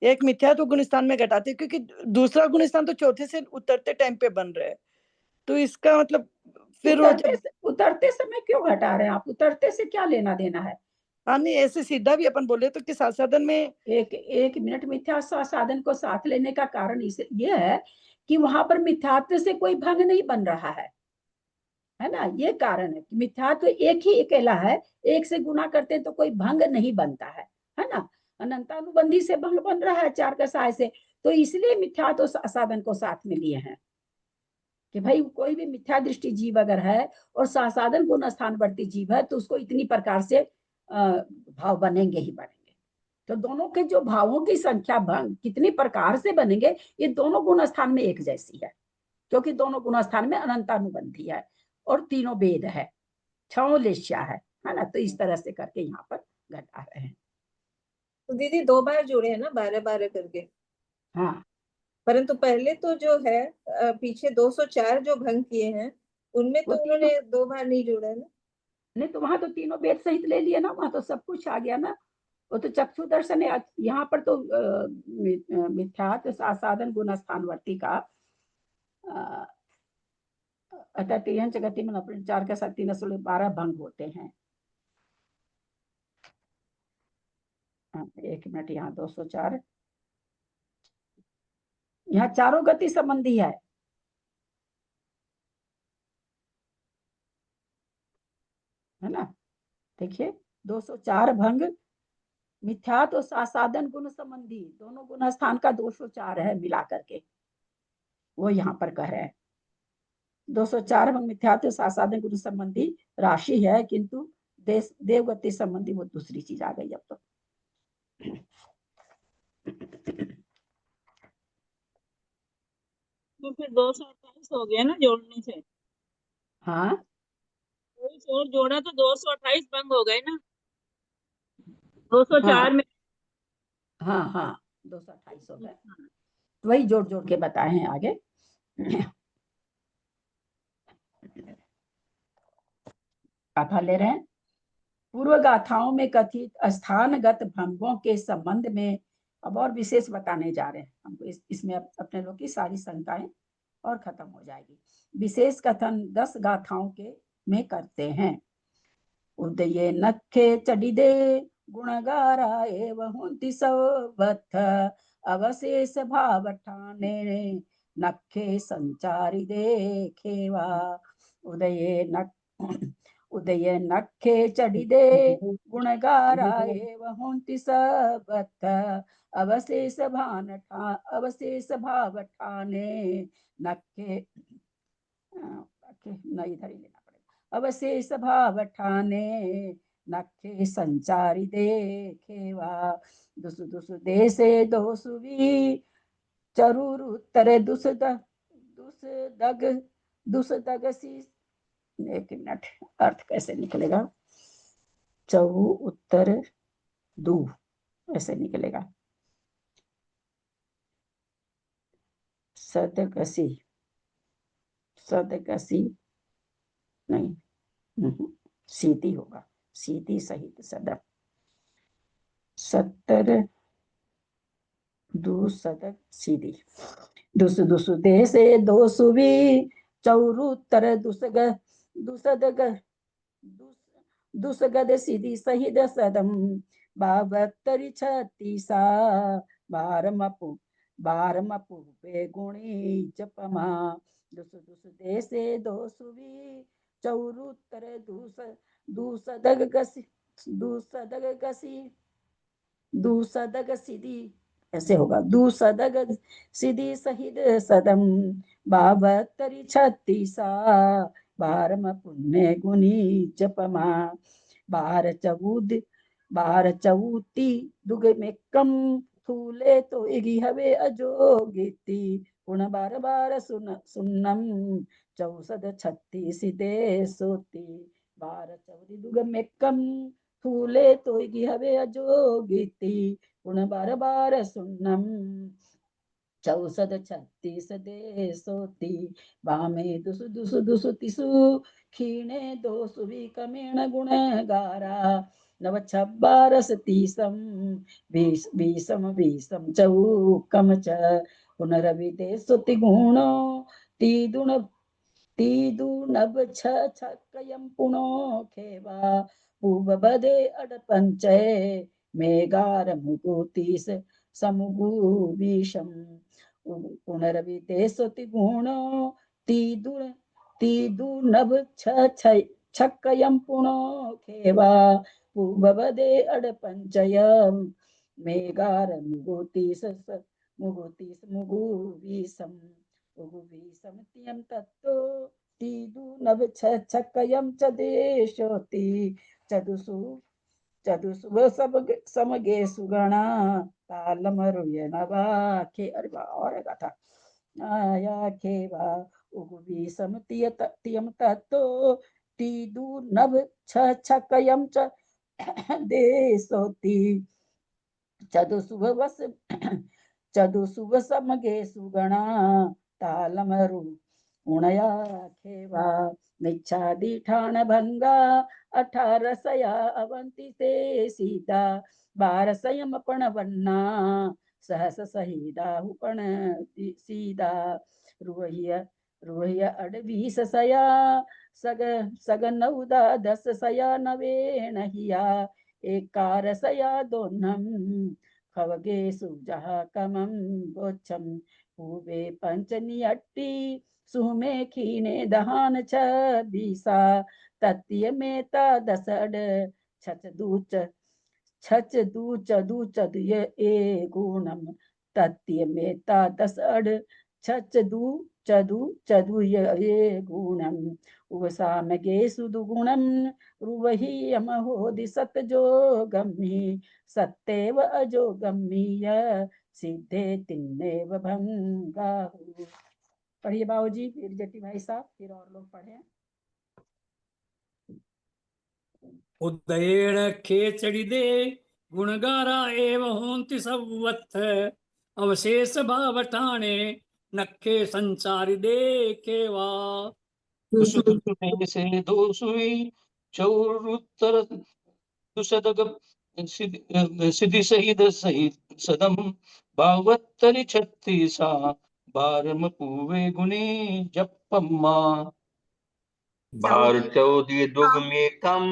एक मिथ्यात्व गुण स्थान में घटाते, क्योंकि दूसरा गुण स्थान तो चौथे से उतरते टाइम पे बन रहा है, तो इसका मतलब फिर उतरते समय क्यों घटा रहे हैं आप? उतरते से क्या लेना देना है? हाँ नहीं ऐसे सीधा भी अपन बोले तो कि साधन में एक मिनट, मिथ्या साधन को साथ लेने का कारण ये है कि वहां पर मिथ्यात्व से कोई भंग नहीं बन रहा है है ना। ये कारण है कि मिथ्यात्व एक ही अकेला है, एक से गुना करते तो कोई भंग नहीं बनता है ना। अनंतानुबंधी से भंग बन रहा है चार का सहाय से, तो इसलिए मिथ्यात्व साधन को साथ में लिए हैं कि भाई कोई भी मिथ्या दृष्टि जीव अगर है और साधन गुण स्थानवर्ती जीव है तो उसको इतनी प्रकार से भाव बनेंगे ही बनेंगे। तो दोनों के जो भावों की संख्या भंग कितनी प्रकार से बनेंगे, ये दोनों गुण स्थान में एक जैसी है, क्योंकि दोनों गुण स्थान में अनंतानुबंधी है और तीनों वेद है, छो लेश्या है ना। तो इस तरह से करके यहाँ पर घटा रहे हैं। तो दीदी 2 बार जोड़े हैं ना 12-12 करके। हाँ, परंतु पहले तो जो है पीछे 204 जो भंग किए हैं उनमें तो उन्होंने 2 बार नहीं जोड़ा है ना। नहीं तो वहां तो तीनों वेद सहित ले लिए ना, वहां तो सब कुछ आ गया ना। वो तो चक्षु दर्शन है, यहाँ पर तो मिथ्यात्व साधन गुण स्थानवर्ती का अतः तीन जगति में अपने 4 के साथ 3 12 भंग होते हैं। एक मिनट, यहाँ 204 यहाँ चारों गति संबंधी है ना। देखिए 204 भंग मिथ्यात्व साधन गुण संबंधी, दोनों गुण स्थान का 204 है मिला करके, वो यहाँ पर कह रहे हैं। 204 भंग मिथ्यात्व साधन गुण संबंधी राशि है, किंतु देवगति संबंधी वो दूसरी चीज आ गई अब तो। तो फिर 228 हो गया ना जोड़ने से। हाँ, और जोड़ा तो 228 भंग हो गए ना 204 हाँ, में। हाँ 228 हो गए, वही जोड़ जोड़ के बताए हैं आगे। गाथा ले रहे हैं। पूर्व गाथाओं में कथित स्थानगत भंगों के संबंध में अब और विशेष बताने जा रहे हैं हमको। इसमें अपने लोग की सारी शंकाएं और खत्म हो जाएगी। विशेष कथन 10 गाथाओं के में करते हैं। उदये नखे चढ़िदे गुणगारा एवं तिसवथ अवशेष भाव ठाने नखे संचारी देखेवा। उदये नखे चढ़िदे गुणगारा एवं तिसवथ अवशेष भाव ठाने नखे न इधर ही लेना पड़ेगा। अवशेष भाव ठाने नखे संचारी देखेवा। दुसु दुसु देशे दोसुवी चरुर उत्तर दुसदगसी। एक मिनट, अर्थ कैसे निकलेगा? चौ उत्तर दू ऐसे निकलेगा। सदगसी नहीं, सीधी होगा, सीधी सहित सदक 70 दू सदक सीधी। दुसु दुसु देशे दोसुवी चौरुत्तर दुसगद सीधी सहित सदम 72 36 बारमपु पे गुणी जपमा। दुसु दुसु देशे दोसुवी चौरुत्तर दूसदग सीधी ऐसे होगा। दूसदग सीधी सहित सदम 72 36 बारम पुण्य गुणी जपमा। बार चौती दुग में कम थूले तो इगी हवे अजोगिति गुण बार बार सुन्नम 64 36 दे सोती। बार चौदी दुग में कम थूले तो इगी हवे अजोगिति गुण बार बार सुन्नम 64 36 दे सोती। वामे दुसु दुसु दुसु तिसु क्षीणे दोसु विकमेण गुण गारा 9 26 30 20 चौकम च पुनरविदे सुति गुणो तीदुनब छकयम पुनो खेवा पूब बदे अडपंचय मेगार मुगुतीस समुगु विषम पुनरविदे सुति गुणो तीदु नभ छक्कयम पुनो खेवा पूबवदे अडपंचयम मेगार मुगुतीस मुगुवीसम तियम तत्तो तीदु नभ छक्कयम च देशोति चदुसु समगे सुगणा तालमरुय नवाखे। अरे और गाथा आया खेवा उगुवी समतियम तत्तो तीदु नभ छक्कयम च देशोति चदुसुव समगे सुगणा तालमरु उणया खेवा निच्छादि ठाण भंगा 18 अवंती ते सीता 12 पण वन्ना सहस सहीदा हुपण सीधा रुहय 28 सग 9 10 नवेणहिया 11 दोन्नम खवगे सुजह कमम बोच्छम पूवे पंचनी अट्टी सुमे खीने दहान 26 तत्य मेता 10 छच दूच ये ए गुणम तत्य मेता 10 छच दूच ये गुणम उवसामगे सुदुगुणम रुवहि यमहोदि सतजो गम्मी सत्तेव अजो गम्मीय सिद्धे तिन्नेव भंगाहु। पढ़िए बाबूजी, वीर जट्टी भाई साहब, फिर और लोग पढ़े। उदयेण खेचड़ी दे गुणगारा एव होंति सवत्थ अवशेष भाव ठाणे नखे संचारी दे केवा से दोसुई चौरुत्तर दुसदग सिद्धि सहित सदम 52 36 बारम पूवे गुणे जपम्मा बार 14 दुग में कम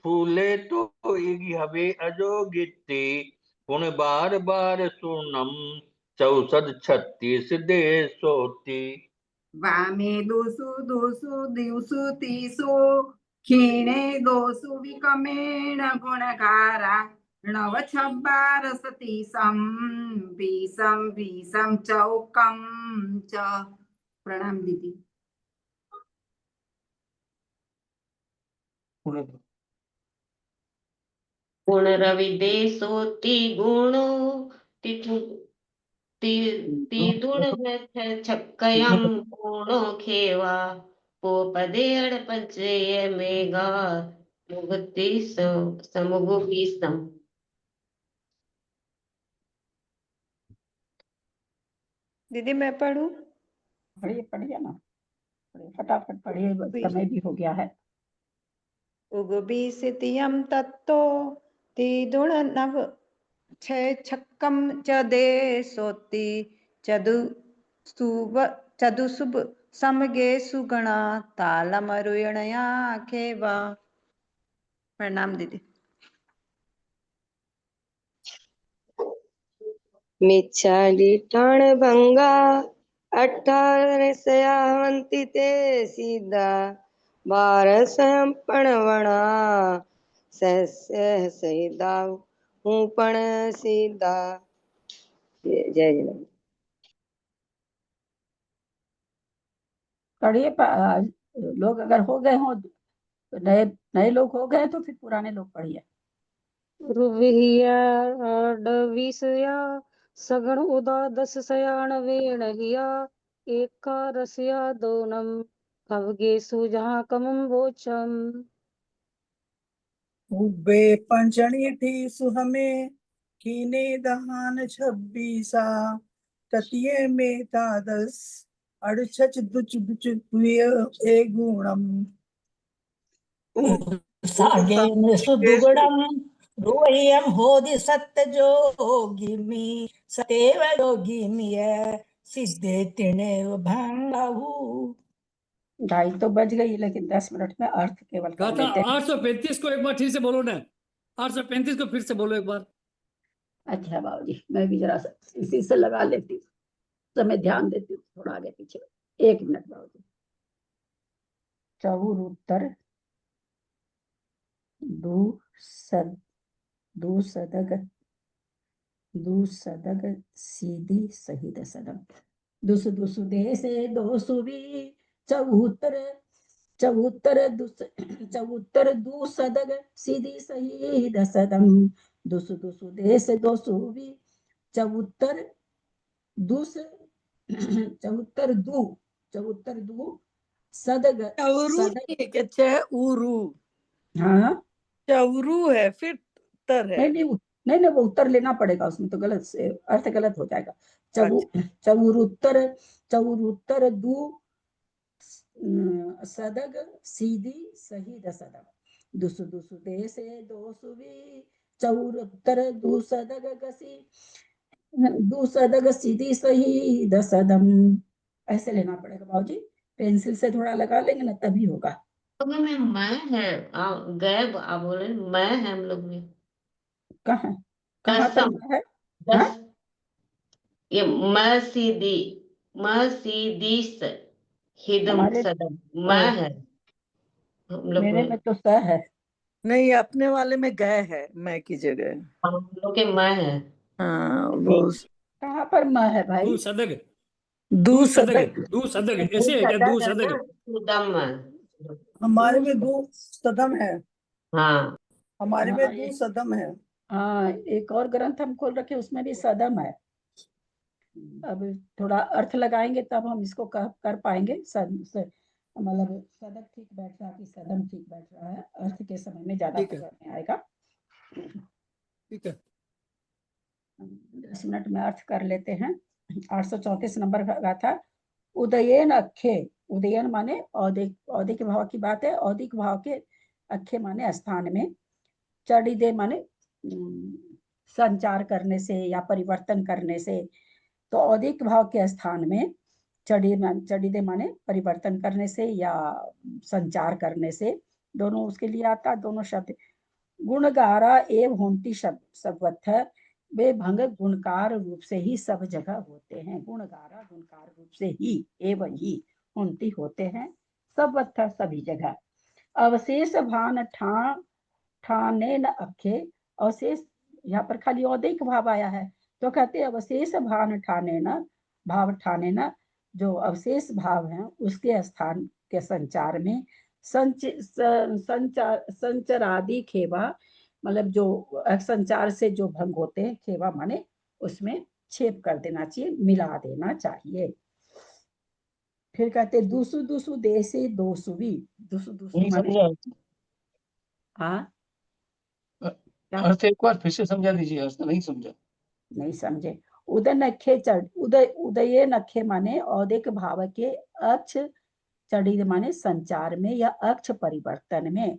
फूले तो इगी हवे अजो गिट्टी पुन बार बार सुनम 64 36 दे सोती वामे दोसु दिवसु तीसु क्षीणे दोसु विकमेण गुणकारा 9 12 सतीसम 20 चौकम च। प्रणाम दीदी। गुण रवि देशोति गुणो तीदुण छक्कयम गुणो खेवा पोपदे अड़पंचय मेगा मुगति समुगुवीसम। दीदी मैं पढ़ूं? पढ़िए ना, फटाफट पढ़िए, समय भी हो गया है। उगुबीसितियम तत्तो तीदुण नव छक्कम च देशोति चदुसुब समगे सुगणा तालमरुयणया खेवा। प्रणाम दीदी। मिच्छाली ठाण भंगा 18 हवंती ते सीधा 12 पणवणा सहस्य सहिदा हूँ पण सीधा। जय जय। पढ़िए लोग अगर हो गए हो, नए लोग हो गए तो फिर पुराने लोग पढ़िए। रुविया डविसया सगण उदा 10 सयाण वेणहिया 11 दोनम खवगे सुजहा कमम बोचम। उबे पंचणी थी सुहमे कीने दहान 26 ततिये में 10 अड़छच दुच दुच हुए ए गुणम सागे सुदुगुणम रोयम होदि सत्य जोगिमी सतेव योगिमीय सिद्धे तिणेव भंगाहु। 2:30 तो बज गई, लेकिन 10 मिनट में अर्थ केवल कर गाथा लेते हैं। 835 को एक बार ठीक से बोलो ना, 835 को फिर से बोलो एक बार। अच्छा बाबूजी, मैं भी जरा इसी से लगा लेती हूँ, समय ध्यान देती हूँ, थोड़ा आगे पीछे। 1 मिनट बाबूजी। चौरुत्तर दूसदग सीधी सही दसदम दुसु दुसु देसे दोसुबी चौहत्तर दूसदग सीधी सही दसदम दुसु दुसु देश दोसुबी चौहत्तर दू सदग चौरू ठीक है, चौरू। हाँ चौरू है, फिर तर है। नहीं वो उत्तर लेना पड़ेगा, उसमें तो गलत से अर्थ गलत हो जाएगा। चौरुत्तर दू सदग सीधी सही दसदम दुसु दुसु देसे दोसुबी चौरुत्तर दू सदग सीधी सही दसदम। ऐसे लेना पड़ेगा बाबूजी, पेंसिल से थोड़ा लगा लेंगे ना तभी होगा। में मैं है गए आप बोले मैं है हम लोग में कहाँ पर है? दस ये मसीदी हिदम सदम मैं है हम लोग मेरे में तो स है। नहीं, अपने वाले में गए है मैं की जगह। हम लोग के मैं है। हाँ वो कहाँ पर मैं है भाई? दूसदग ऐसे है क्या? दूसदग हमारे में दो सदम है। हाँ हमारे में दो सदम है। हाँ, एक और ग्रंथ हम खोल रखे उसमें भी सदम है। अब थोड़ा अर्थ लगाएंगे तब हम इसको कर पाएंगे। मतलब सदक ठीक बैठ रहा कि सदम ठीक बैठ रहा है, अर्थ के समय में ज्यादा पकड़ में आएगा। ठीक है, 10 मिनट में अर्थ कर लेते हैं। 834 नंबर गाथा। उदयन अखे, उदयन माने औदिक भाव की बात है। औदिक भाव के अखे माने स्थान में, चढ़िदे माने संचार करने से या परिवर्तन करने से। तो औदिक भाव के स्थान में चढ़िदे माने परिवर्तन करने से या संचार करने से, दोनों उसके लिए आता। दोनों शब्द गुणगारा एवं होंती शब्द वे भंग गुणकार रूप से ही सब जगह होते हैं। गुणगारा गुणकार रूप से ही एवं ही होंती होते हैं सब सभी जगह। अवशेष भान ठाने न अखे, अवशेष यहाँ पर खाली औदिक भाव आया है तो कहते अवशेष भान ठाने न, भाव ठाने न, जो अवशेष भाव हैं उसके स्थान के संचार में संचरादि खेवा, मतलब जो संचार से जो भंग होते हैं, खेवा माने उसमें छेप कर देना चाहिए, मिला देना चाहिए। फिर कहते दूसु दूसु देसे दोसुवी, दूसु दूसु माने हाँ अर्थ एक बार फिर से समझा दीजिए, अर्थ नहीं समझा। नहीं समझे। उदय नखे माने औदिक भाव के अक्ष, चढ़ी माने संचार में या अक्ष परिवर्तन में।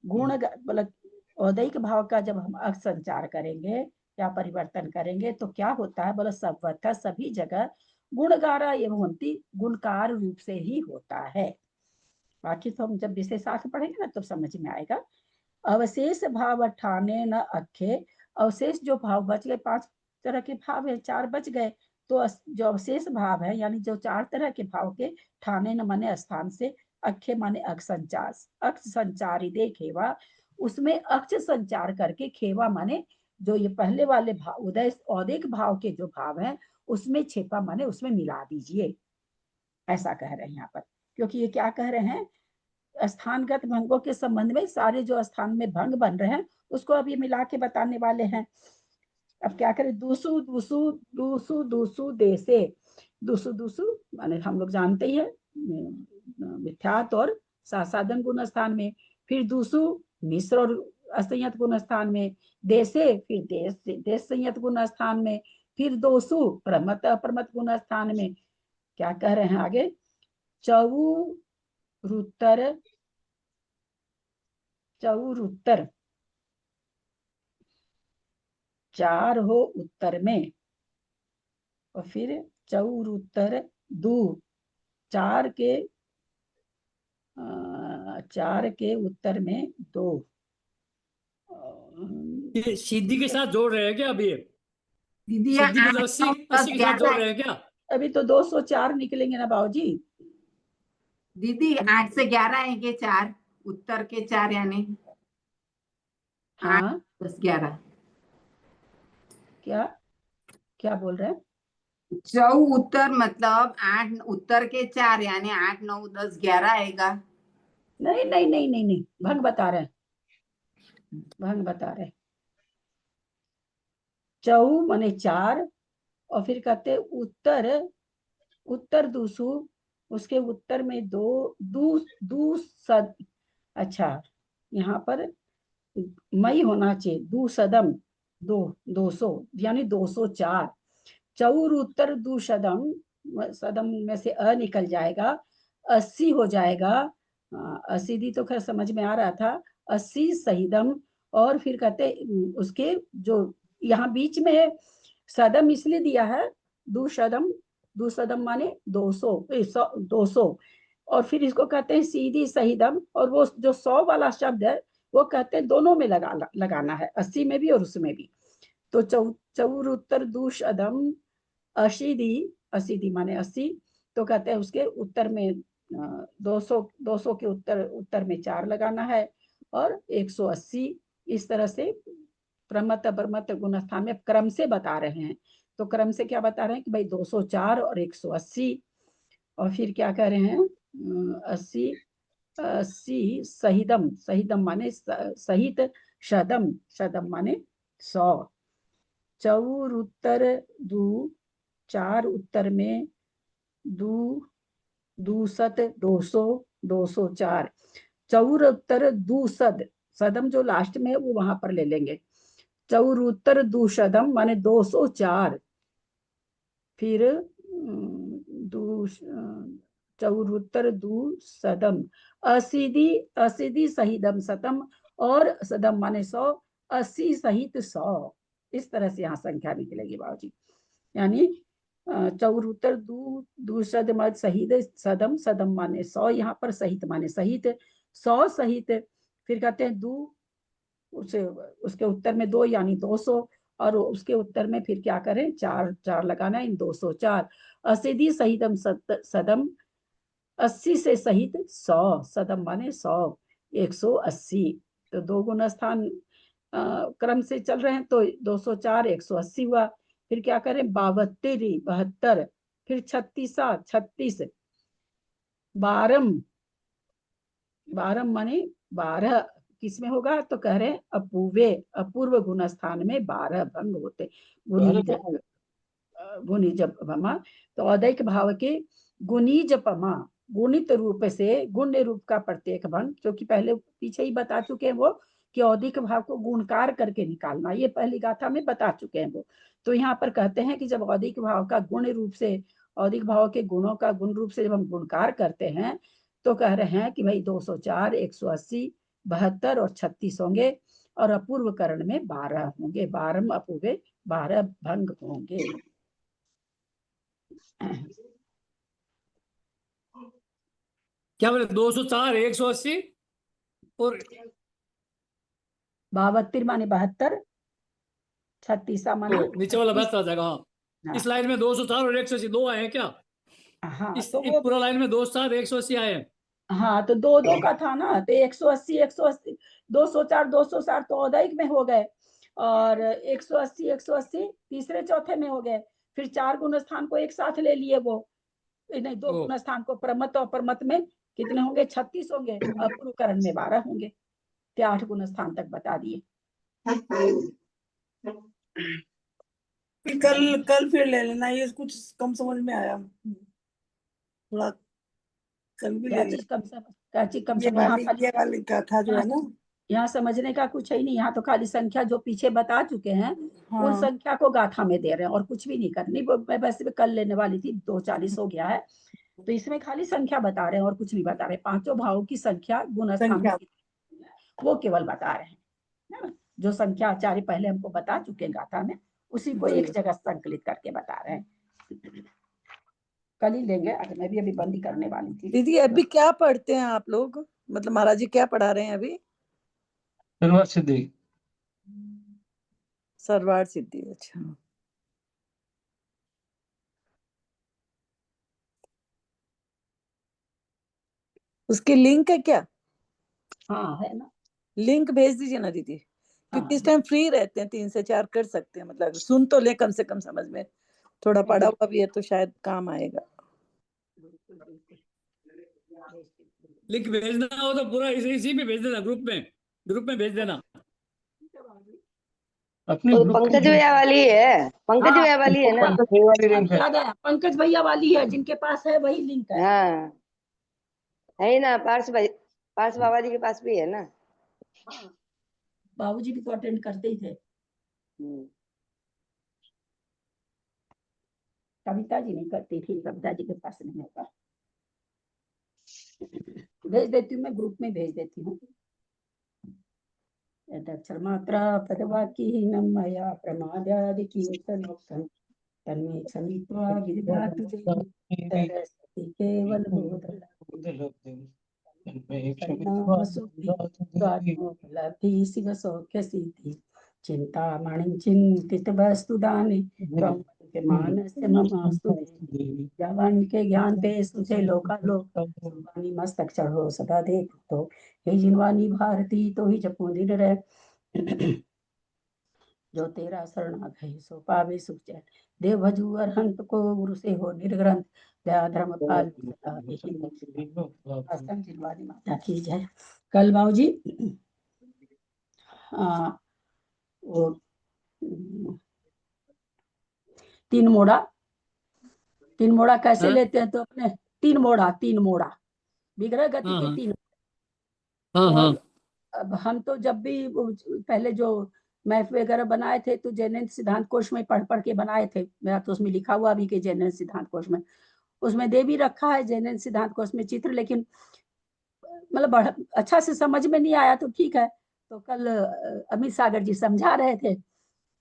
गुण मतलब औदिक भाव का जब हम अक्ष संचार करेंगे या परिवर्तन करेंगे तो क्या होता है बोला, सर्वथा सभी जगह गुणगारा एवं होंती गुणकार रूप से ही होता है। बाकी तो हम जब विशेषार्थ पढ़ेंगे ना तो समझ में आएगा। अवशेष भाव ठाने न अखे, अवशेष जो भाव बच गए, 5 तरह के भाव है, 4 बच गए, तो जो अवशेष भाव है यानी जो 4 तरह के भाव के ठाने न माने स्थान से, अखे माने अक्ष संचारी दे खेवा, उसमें अक्ष संचार करके, खेवा माने जो ये पहले वाले भाव उदय औदिक भाव के जो भाव है उसमें छेपा माने उसमें मिला दीजिए, ऐसा कह रहे हैं यहाँ पर। क्योंकि ये क्या कह रहे हैं, स्थानगत भंगों के संबंध में सारे जो स्थान में भंग बन रहे हैं उसको अभी मिला के बताने वाले हैं। अब क्या करें, दूसु दूसु दूसु दूसु देसे, दूसु दूसु माने हम लोग जानते ही है मिथ्यात और सासाधन गुण स्थान में, फिर दूसु मिश्र और असंयत गुण स्थान में, देसे फिर देश संयत गुण स्थान में, फिर दोसु प्रमत अप्रमत गुण स्थान में। क्या कह रहे हैं आगे, चौरुत्तर 4 हो उत्तर में, और फिर चौरुत्तर दू 4 के उत्तर में 2। ये सीधी के साथ जोड़ रहे हैं क्या अभी? दीदी सीधी मतलब 80 के साथ जोड़ रहे हैं क्या? अभी तो 204 निकलेंगे ना बाबूजी। दीदी 8 से 11 है के 4, उत्तर के 4 यानी 8 हाँ 10 11। क्या क्या बोल रहे हैं? चौ उत्तर मतलब 8 उत्तर के 4 यानी 8 9 10 11 आएगा। नहीं नहीं नहीं नहीं नहीं, भंग बता रहे हैं, भंग बता रहे हैं। चौ माने 4, और फिर कहते हैं उत्तर, उत्तर दूसु, उसके उत्तर में दो दू दू सद, अच्छा यहाँ पर मई होना चाहिए, दू सदम, 200 यानी 204। चौर उत्तर दू सदम, सदम में से अ निकल जाएगा, 80 हो जाएगा। 80 दी तो खैर समझ में आ रहा था, 80 सहीदम। और फिर कहते उसके जो यहाँ बीच में है सदम इसलिए दिया है, दुसदम, दुसदम माने 200, 200। और फिर इसको कहते हैं सीधी सहीदम, और वो जो 100 वाला शब्द है वो कहते हैं दोनों में लगाना है, 80 में भी और उसमें भी। तो चौर उत्तर दुसदम अशीदी, अशीदी माने 80, तो कहते हैं उसके उत्तर में 200 के उत्तर में 4 लगाना है, और 180। इस तरह से प्रमत अपरमत गुणस्थान में क्रम से बता रहे हैं। तो क्रम से क्या बता रहे हैं कि भाई 204 और 180। और फिर क्या कह रहे हैं, 80 80 सहीदम, सहीदम माने सहित, शदम, शदम माने 100। चौर उत्तर दू, 4 उत्तर में दू, दूसत 200, 204। चौर उत्तर दूसद, सदम जो लास्ट में है वो वहां पर ले लेंगे। चौर उत्तर दूसदम माने 204। फिर चौर उत्तर दूसदम, असीदी, असीदी सहीदम सतम, और सदम माने 100, 80 सहित 100। इस तरह से यहाँ संख्या निकलेगी बाबूजी। यानी चौर उत्तर दूसद मद सहित सदम, सदम माने 100, यहाँ पर सहित माने सहित, 100 सहित। फिर कहते हैं दू, उसके उत्तर में 2 यानी 200, और उसके उत्तर में फिर क्या करें, 4 4 लगाना है, इन 204। असीदी सहितम सदम, 80 से सहित 100, सदम माने 100, 180। तो 2 गुण स्थान क्रम से चल रहे हैं, तो 204 180 हुआ। फिर क्या करें, 72 72, फिर 36 36, 12 12 माने 12 किसमें होगा, तो कह रहे हैं अपूर्वे, अपूर्व गुण स्थान में 12 भंग होते, गुणीज पमा। तो औदैक भाव के गुणीज पमा, गुणित रूप से गुण्य रूप का प्रत्येक भंग, जो कि पहले पीछे ही बता चुके हैं वो, कि औदिक भाव को गुणकार करके निकालना, ये पहली गाथा में बता चुके हैं वो। तो यहाँ पर कहते हैं कि जब औदिक भाव का गुण रूप से, औदिक भाव के गुणों का गुण रूप से जब हम गुणकार करते हैं, तो कह रहे हैं कि भाई 204 180 72 और 36 होंगे, और अपूर्व करण में 12 होंगे, 12 अपूर्व 12 भंग होंगे। क्या बोले, 204 180 और 72 माने 72, 36 माने नीचे वाला बेहतर आ जाएगा। हाँ, इस लाइन में 204 और 180 दो आए हैं क्या? हाँ इस तो वो पूरा लाइन में 204 180 आए हैं। हाँ तो 2 का था ना, तो 180 180, 204 204 तो औदैक में हो गए, और 180 180 तीसरे चौथे में हो गए। फिर 4 गुण स्थान को एक साथ ले लिए वो, नहीं 2 गुण स्थान को प्रमत और परमत में कितने होंगे, 36 होंगे, अपूर्व करण में 12 होंगे। तो 8 गुण स्थान तक बता दिए। कल फिर ले लेना, ये कुछ कम समझ में आया थोड़ा, कल भी ले लेना। क्या चीज कम ये समझ, वाली गाथा जो है ना, यहाँ समझने का कुछ है ही नहीं, यहाँ तो खाली संख्या जो पीछे बता चुके हैं उन हाँ। संख्या को गाथा में दे रहे हैं, और कुछ भी नहीं करनी। मैं वैसे भी कल लेने वाली थी, 2:40 हो गया है, तो इसमें खाली संख्या बता रहे हैं और कुछ नहीं बता रहे। 5 भावों की संख्या गुण स्थान वो केवल बता रहे हैं, है ना। जो संख्या आचार्य पहले हमको बता चुके हैं गाथा में, उसी को एक जगह संकलित करके बता रहे हैं। कल ही लेंगे, मैं भी अभी बंद ही करने वाली थी। दीदी अभी क्या पढ़ते हैं आप लोग, मतलब महाराज जी क्या पढ़ा रहे हैं अभी? सर्वार सिद्धि। सर्वार सिद्धि, अच्छा। उसकी लिंक है क्या? हाँ है ना, लिंक भेज दीजिए ना दीदी, क्योंकि इस हाँ टाइम फ्री रहते हैं, 3 से 4 कर सकते हैं, मतलब सुन तो ले कम से कम, समझ में थोड़ा पढ़ा हुआ भी है तो शायद काम आएगा। बिल्कुल बिल्कुल। लिंक भेजना हो तो पूरा इसी में भेज देना, ग्रुप में भेज देना। अपने वो ग्रुप पंकज भैया वाली है, पंकज हाँ, भैया वाली है ना? पंकज वाली लिंक है। याद आया, पंकज भैया वाली है, जिनके पास है वही लिंक है। हाँ है ही ना, पार्स भाई, पार्स बाबा जी के पास भी है ना। हाँ, बाबूजी भी तो अटेंड करते ही थे। कविता जी नहीं करती थी, कविता जी के पास नहीं होता। भेज देती हूँ, मैं ग्रुप में भेज देती हूँ। अक्षर मात्रा पदवाक्यहीनं मया प्रमादादि किंचनोक्तं तन्मे क्षमित्वा गिरिधातु सरस्वती केवलबोधलब्धि परिणामसुखी शिवसौख्यसिद्धि चिन्तामणिं चिन्तितवस्तुदाने त्वं मानस्य ममास्तु देहि जवानी के ज्ञान पे सुझे लोकालोक वाणी मस्तक चढ़ो सदा देखो हे जिनवानी भारती तो ही जपो दिन रह जो तेरा शरणागत है सो पावे सुख चैन देव भजू अरहंत को गुरु से हो निर्ग्रंथ दया धर्म पाल सदा यही आसन जिनवानी माता की जय। कल बाबूजी वो तीन मोड़ा कैसे लेते हैं, तो अपने तीन मोड़ा विग्रह गति के तीन। और अब हम तो जब भी पहले जो मैथ वगैरह बनाए थे तो जैन सिद्धांत कोश में पढ़ के बनाए थे। मेरा तो उसमें लिखा हुआ भी कि जैन सिद्धांत कोश में, उसमें दे भी रखा है जैन सिद्धांत कोश में चित्र, लेकिन मतलब अच्छा से समझ में नहीं आया तो ठीक है। तो कल अमित सागर जी समझा रहे थे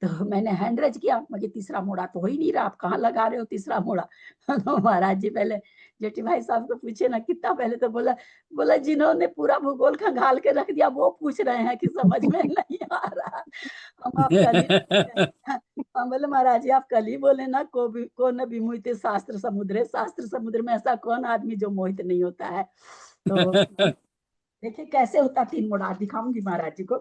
तो मैंने हैंड रेज किया, मुझे तीसरा मोड़ा तो हो ही नहीं रहा, आप कहाँ लगा रहे हो तीसरा मोड़ा। तो महाराज जी पहले जेठी भाई साहब को पूछे ना कितना, पहले तो बोला जिन्होंने पूरा भूगोल खंगाल के रख दिया वो पूछ रहे हैं कि समझ में नहीं आ रहा। हम आप कल ही हम बोले महाराज जी आप कल ही बोले ना, को न विमोहित शास्त्र समुद्र में ऐसा कौन आदमी जो मोहित नहीं होता है। तो देखिए कैसे होता तीन मोड़ा, दिखाऊंगी महाराज जी को।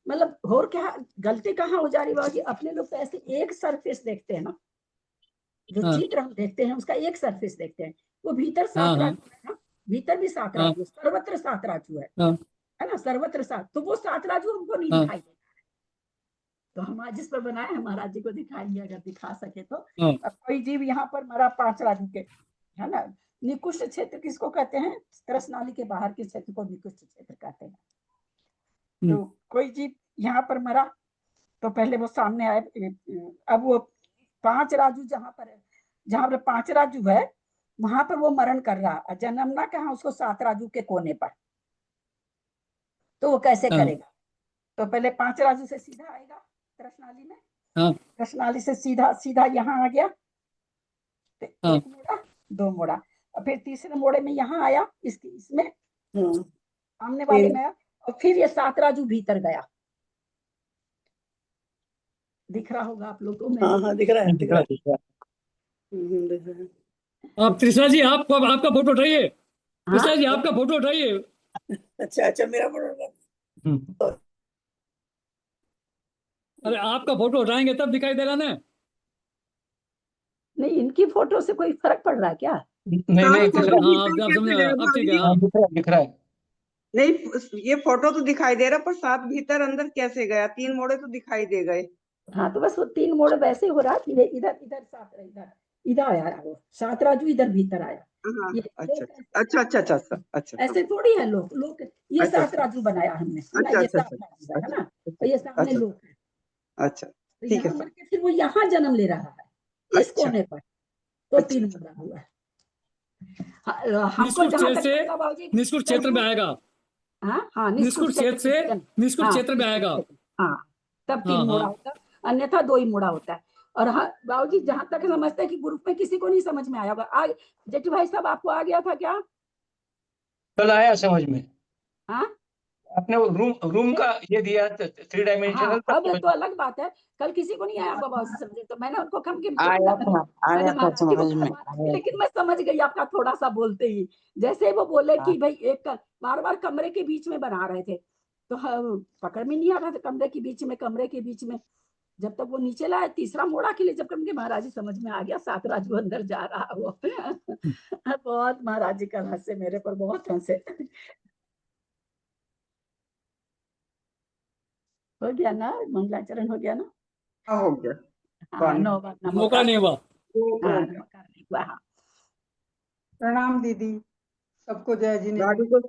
मतलब और क्या गलती कहाँ हो जा रही बाबू, अपने लोग तो ऐसे एक सरफेस देखते हैं ना, जो चित्र हम देखते हैं उसका एक सरफेस देखते हैं, वो भीतर सात राजू है ना, भीतर भी सात राजू, सर्वत्र सात राजू है ना, सर्वत्र सात, तो वो सात राजू हमको नहीं दिखाई देता। तो हम आज जिस पर बनाए हैं महाराज जी को दिखाएंगे अगर दिखा सके तो। अब कोई जीव यहाँ पर मरा 5 राजू के, है ना। निकुष्ट क्षेत्र किसको कहते हैं, तरस नाली के बाहर के क्षेत्र को निकुष्ट क्षेत्र कहते हैं। तो कोई जीव यहाँ पर मरा तो पहले वो सामने आए, अब वो 5 राजू जहाँ पर 5 राजू है वहां पर वो मरण कर रहा, जन्मना कहाँ उसको 7 राजू के कोने पर, तो वो कैसे करेगा। तो पहले 5 राजू से सीधा आएगा तरसनाली में, तरसनाली से सीधा यहाँ आ गया, तो 1 मोड़ा 2 मोड़ा, और फिर तीसरे मोड़े में यहाँ आया, इसमें सामने वाले में आया, और फिर ये 7 राजू भीतर गया। दिख रहा होगा आप लोग को। हाँ दिख रहा है, दिख रहा है। आप कृष्णा जी आपका फोटो उठाइए, कृष्णा जी आपका फोटो उठाइए। अच्छा मेरा फोटो, अरे आपका फोटो उठाएंगे तब दिखाई देगा ना। नहीं इनकी फोटो से कोई फर्क पड़ रहा है क्या? नहीं दिख रहा है। नहीं ये फोटो तो दिखाई दे रहा, पर 7 भीतर अंदर कैसे गया, 3 मोड़े तो दिखाई दे गए। हाँ तो बस वो 3 मोड़े वैसे हो रहा, इधर 7 आया, वो 7 राजू इधर भीतर आया। अच्छा ऐसे थोड़ी है लोग ये 7 राजू बनाया हमने, ये 7 राजू है ना, और ये सामने लोग है। अच्छा ठीक है। फिर वो यहाँ जन्म ले रहा है इस कोने पर, तो 3 मोड़ा हुआ है। निष्कुट क्षेत्र में आएगा। हाँ निष्कुट क्षेत्र में आएगा। हाँ तब 3 मोड़ा होता है, अन्यथा 2 ही मोड़ा होता है। और हाँ बाबूजी जहां तक समझते हैं कि ग्रुप में किसी को नहीं समझ में आया होगा, जेठी भाई साहब आपको आ गया था क्या? कल आया समझ में। हाँ आपने वो रूम का ये दिया 3 डायमेंशनल हाँ, अब तो अलग बात है, कल किसी को नहीं आया बाबा से समझे, तो मैंने उनको कम कि आया था मैंने महाराज जी को समझ में महाराज जी, लेकिन मैं समझ गई आपका थोड़ा सा बोलते ही, जैसे वो बोले कि भाई एक बार बार कमरे के बीच में बना रहे थे, तो पकड़ में नहीं आ रहा था, कमरे के बीच में जब तक वो नीचे लाए तीसरा मोड़ा के लिए, जब कम के महाराज जी समझ में आ गया, सात राज वो अंदर जा रहा वो बहुत महाराज जी कल हंसे मेरे पर, बहुत हंसे। हो गया ना मंगलाचरण, हो गया ना? हो गया। हाँ, मौका नहीं हुआ। हाँ, नमोकार नहीं हुआ, हाँ। प्रणाम दीदी, सबको जय जिनेन्द्र। दादी को